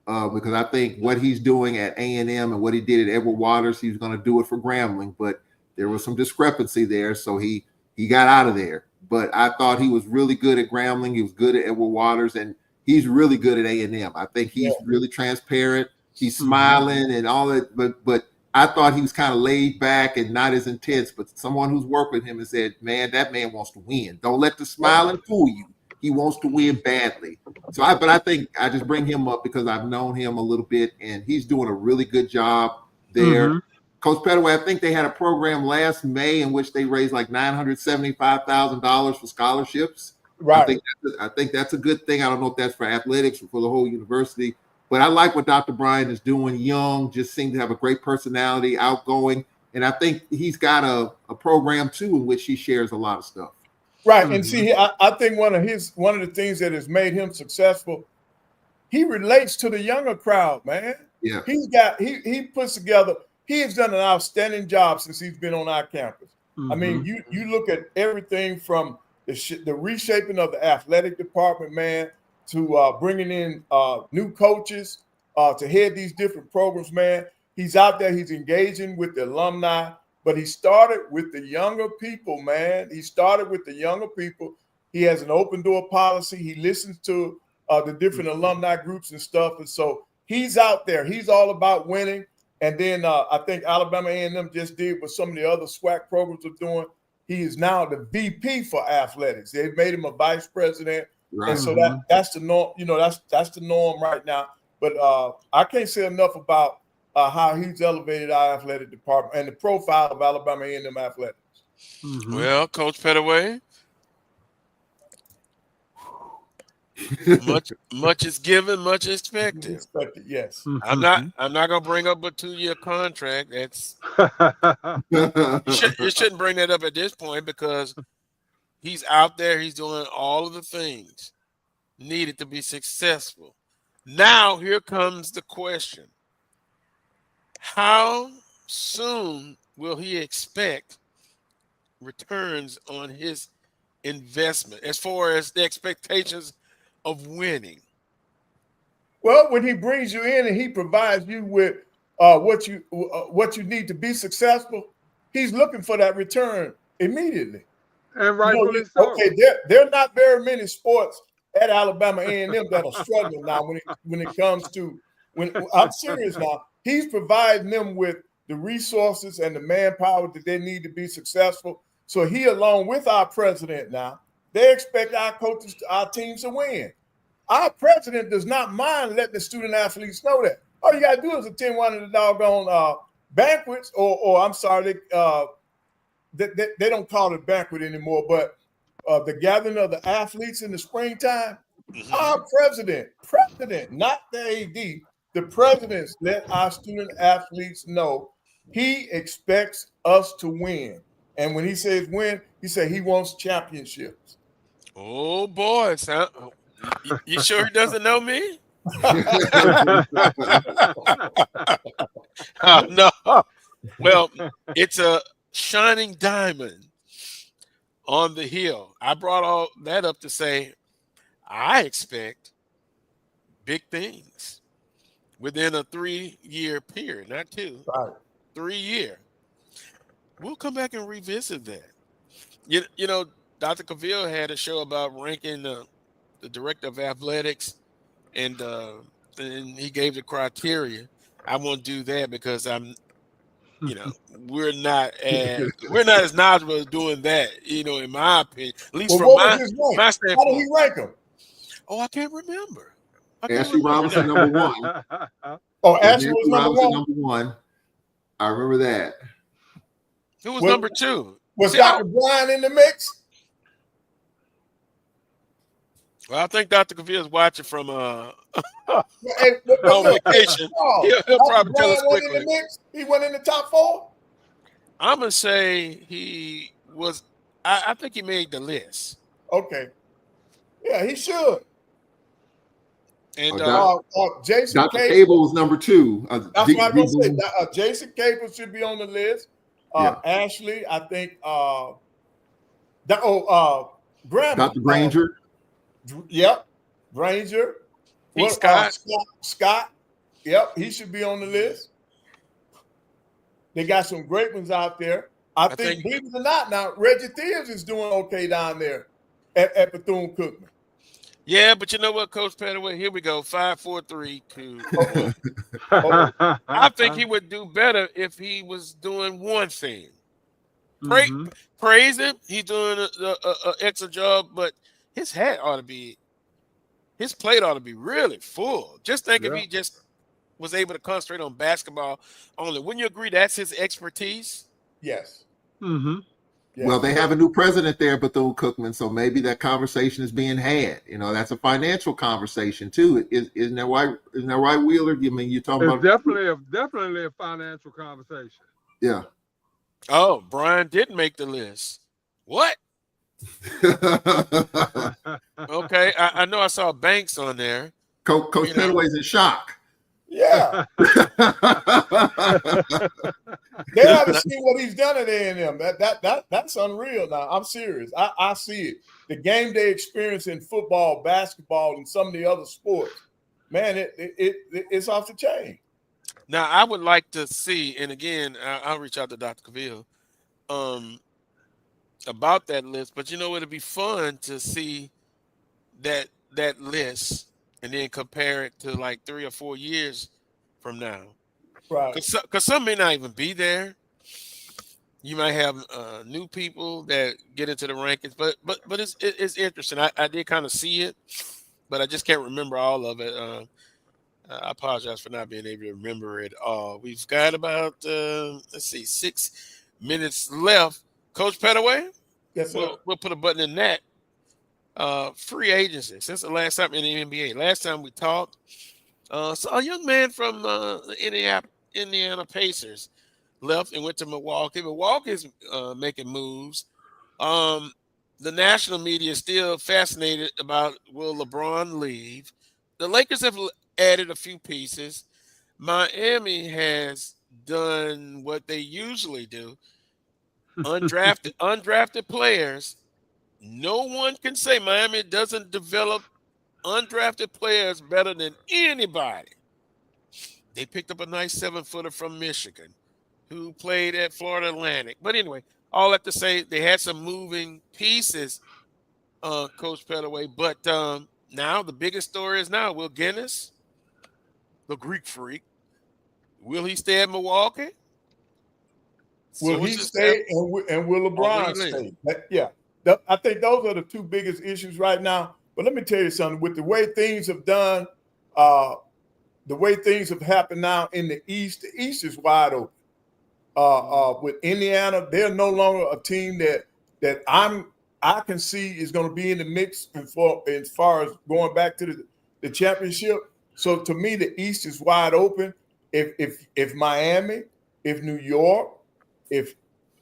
because I think what he's doing at A&M and what he did at Edward Waters, he was going to do it for Grambling, but there was some discrepancy there, so he got out of there. But I thought he was really good at Grambling. He was good at Edward Waters, and he's really good at A&M. I think he's really transparent. He's smiling and all that, but I thought he was kind of laid back and not as intense. But someone who's worked with him has said, man, that man wants to win. Don't let the smiling fool you. He wants to win badly. But I think I just bring him up because I've known him a little bit, and he's doing a really good job there. Coach Pettaway, I think they had a program last May in which they raised like $975,000 for scholarships. Right. I think that's a good thing. I don't know if that's for athletics or for the whole university, but I like what Dr. Bryant is doing. Young, just seems to have a great personality, outgoing, and I think he's got a program too in which he shares a lot of stuff. Right. And see, I think one of the things that has made him successful, he relates to the younger crowd, man. Yeah. He puts together, he has done an outstanding job since he's been on our campus. I mean, you look at everything from the reshaping of the athletic department, man, to bringing in new coaches to head these different programs, man. He's out there, he's engaging with the alumni, but he started with the younger people, man. He started with the younger people. He has an open door policy. He listens to the different alumni groups and stuff. And so he's out there. He's all about winning. And then I think Alabama A&M just did what some of the other SWAC programs are doing. He is now the VP for athletics. They've made him a vice president. Right. And so that's the norm. You know, that's the norm right now. But I can't say enough about how he's elevated our athletic department and the profile of Alabama A&M athletics. Well, Coach Pettaway, much is given, much is expected. Yes. I'm not gonna bring up a 2-year contract. That's you shouldn't bring that up at this point because he's out there, he's doing all of the things needed to be successful. Now here comes the question. How soon will he expect returns on his investment as far as the expectations of winning? Well, when he brings you in and he provides you with what you need to be successful, he's looking for that return immediately. And rightfully so. Okay, there are not very many sports at Alabama A&M that are struggling now when it comes to I'm serious now. He's providing them with the resources and the manpower that they need to be successful. So he, along with our president now, they expect our coaches, our teams to win. Our president does not mind letting the student athletes know that. All you got to do is attend one of the doggone banquets, or I'm sorry, they don't call it banquet anymore, but the gathering of the athletes in the springtime. Our president, not the AD, the presidents let our student athletes know he expects us to win. And when he says win, he said he wants championships. Oh, boy. You sure he doesn't know me? No. Well, it's a shining diamond on the hill. I brought all that up to say I expect big things within a 3-year period, not 2. Right. 3 year. We'll come back and revisit that. You know, Dr. Cavill had a show about ranking the director of athletics, and he gave the criteria. I won't do that because we're not as knowledgeable as doing that. You know, in my opinion, at least from my standpoint. How did he rank him? Oh, I can't remember. Ashley Robinson, number 1. Oh, Ashley was number 1. I remember that. Who was number 2? Was Dr. Brian in the mix? Well, I think Dr. Cavill is watching from on vacation. He'll probably tell us quickly. In the mix? He went in the top 4? I'm going to say he was – I think he made the list. Okay. Yeah, he should. And Jason Dr. Cable was number 2. That's what I'm going to say. Jason Cable should be on the list. Ashley, I think. Dr. Granger. Yep, Granger. Scott. Yep, he should be on the list. They got some great ones out there. I think, believe it or not, now Reggie Thieves is doing okay down there at Bethune-Cookman. Yeah, but you know what, Coach Pettaway? Here we go. 5, 4, 3, 2. I think he would do better if he was doing one thing. Praise him. He's doing an excellent job, but his plate ought to be really full. Just think if he just was able to concentrate on basketball only. Wouldn't you agree that's his expertise? Yes. Yeah. Well, they have a new president there, Bethune-Cookman, so maybe that conversation is being had. You know, that's a financial conversation too. Isn't that right? Isn't that right, Wheeler? You mean you're talking about definitely a financial conversation. Yeah. Oh, Brian didn't make the list. What? Okay, I know I saw Banks on there. Coach Pettaway's in shock. Yeah. They haven't seen what he's done at A&M. That's unreal. Now I'm serious. I see it. The game day experience in football, basketball, and some of the other sports, man, it's off the chain. Now I would like to see, and again, I'll reach out to Dr. Cavill about that list. But it'd be fun to see that list and then compare it to like 3 or 4 years from now. Right. Because some may not even be there. You might have new people that get into the rankings, but it's interesting. I did kind of see it, but I just can't remember all of it. I apologize for not being able to remember it all. We've got about 6 minutes left. Coach Pettaway, yes, sir. We'll put a button in that. Free agency since the last time in the NBA. Last time we talked, so a young man from Indiana Pacers left and went to Milwaukee. Milwaukee's making moves. The national media is still fascinated about will LeBron leave. The Lakers have added a few pieces. Miami has done what they usually do. Undrafted players. No one can say Miami doesn't develop undrafted players better than anybody. They picked up a nice 7-footer from Michigan who played at Florida Atlantic. But anyway, all that to say, they had some moving pieces, Coach Pettaway. But now the biggest story is now, will Guinness, the Greek freak, will he stay at Milwaukee? Will he stay and will LeBron stay? Yeah. I think those are the two biggest issues right now. But let me tell you something. With the way things have done, the way things have happened now in the East is wide open. With Indiana, they're no longer a team that I can see is going to be in the mix as far as going back to the championship. So to me, the East is wide open. If Miami, if New York, if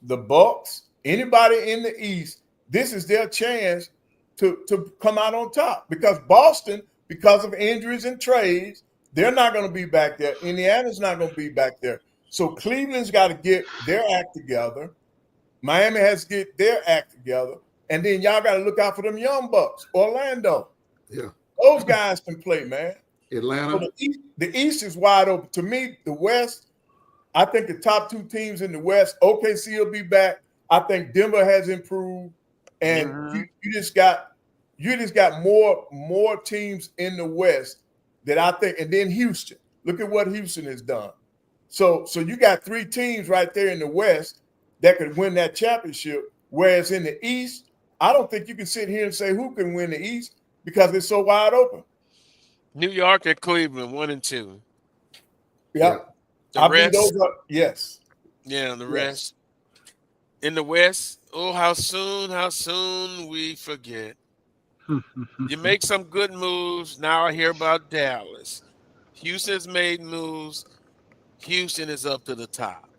the Bucks, anybody in the East, this is their chance to come out on top, because Boston, because of injuries and trades, they're not going to be back there. Indiana's not going to be back there. So Cleveland's got to get their act together. Miami has to get their act together. And then y'all got to look out for them young Bucks. Orlando. Yeah. Those guys can play, man. Atlanta. So the East is wide open. To me, the West, I think the top two teams in the West, OKC will be back. I think Denver has improved. And you just got more teams in the West that I think, and then Houston. Look at what Houston has done. So you got 3 teams right there in the West that could win that championship. Whereas in the East, I don't think you can sit here and say who can win the East because it's so wide open. New York and Cleveland, 1 and 2. Yeah. The rest, those are, yes. Yeah, the rest. In the West, how soon we forget. You make some good moves. Now I hear about Dallas. Houston's made moves. Houston is up to the top.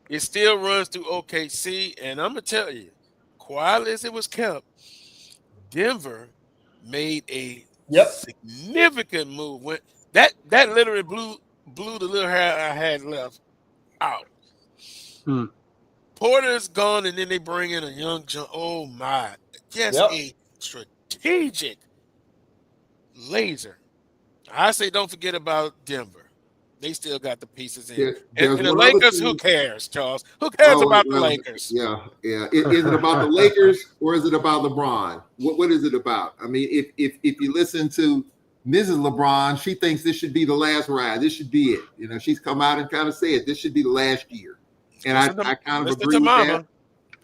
It still runs through OKC, and I'm going to tell you, quietly as it was kept, Denver made a significant move. When that literally blew the little hair I had left out. Porter's gone, and then they bring in a young John. Oh, my. Just a strategic laser. I say don't forget about Denver. They still got the pieces in. And the Lakers, who cares, Charles? Who cares about the Lakers? Yeah. Is it about the Lakers or is it about LeBron? What is it about? I mean, if you listen to Mrs. LeBron, she thinks this should be the last ride. This should be it. She's come out and kind of said this should be the last year. And I kind of agree with that.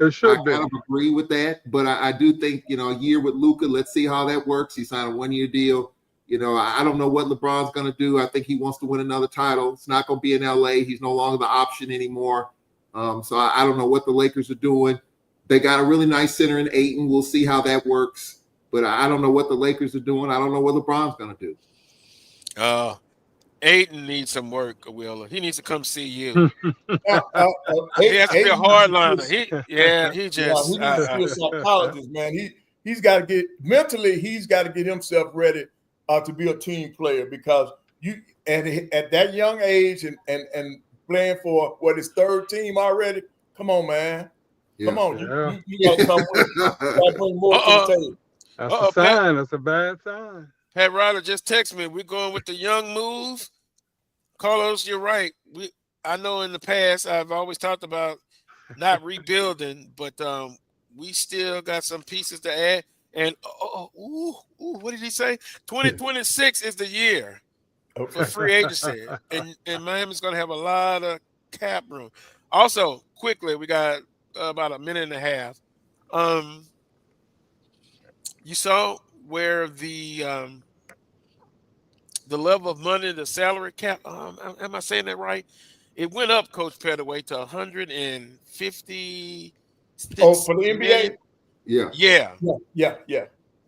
It should be. I kind of agree with that. But I do think, a year with Luka, let's see how that works. He signed a 1-year deal. I don't know what LeBron's going to do. I think he wants to win another title. It's not going to be in LA. He's no longer the option anymore. So I don't know what the Lakers are doing. They got a really nice center in Ayton. We'll see how that works. But I don't know what the Lakers are doing. I don't know what LeBron's going to do. Aiden needs some work, Wheeler. He needs to come see you. He has to be a hardliner. He needs to see a psychologist, man. He's got to get mentally. He's got to get himself ready to be a team player, because at that young age and playing for his third team already. Come on, man. Yeah. Come on, you got to come with. You got to bring more to the table. That's a sign. That's a bad sign. Pat Ryder just texted me. We're going with the young move. Carlos, you're right. I know in the past I've always talked about not rebuilding, but we still got some pieces to add. And what did he say? 2026 is the year for free agency, and Miami's going to have a lot of cap room. Also, quickly, we got about a minute and a half. You saw where the level of money, the salary cap. Am I saying that right? It went up, Coach Pettaway, to 150. Oh, for the NBA. Yeah. Yeah.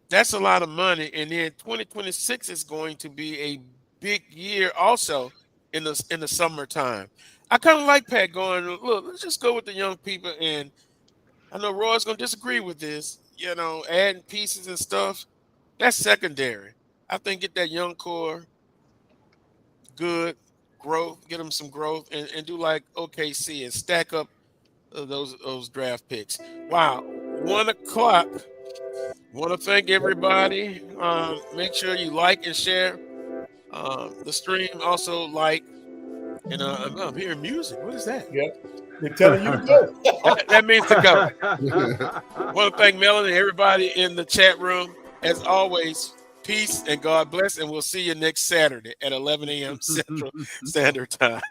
That's a lot of money, and then 2026 is going to be a big year, also in the summertime. I kind of like Pat going, look, let's just go with the young people, and I know Roy's going to disagree with this. Adding pieces and stuff, that's secondary. I think get that young core, good growth, get them some growth, and do like OKC and stack up those draft picks. Wow, 1:00. Want to thank everybody. Make sure you like and share the stream. Also like, and I'm hearing music. What is that? Yeah, they're telling you to go. That means to go. Want to thank Melanie and everybody in the chat room. As always, peace and God bless, and we'll see you next Saturday at 11 a.m. Central Standard Time.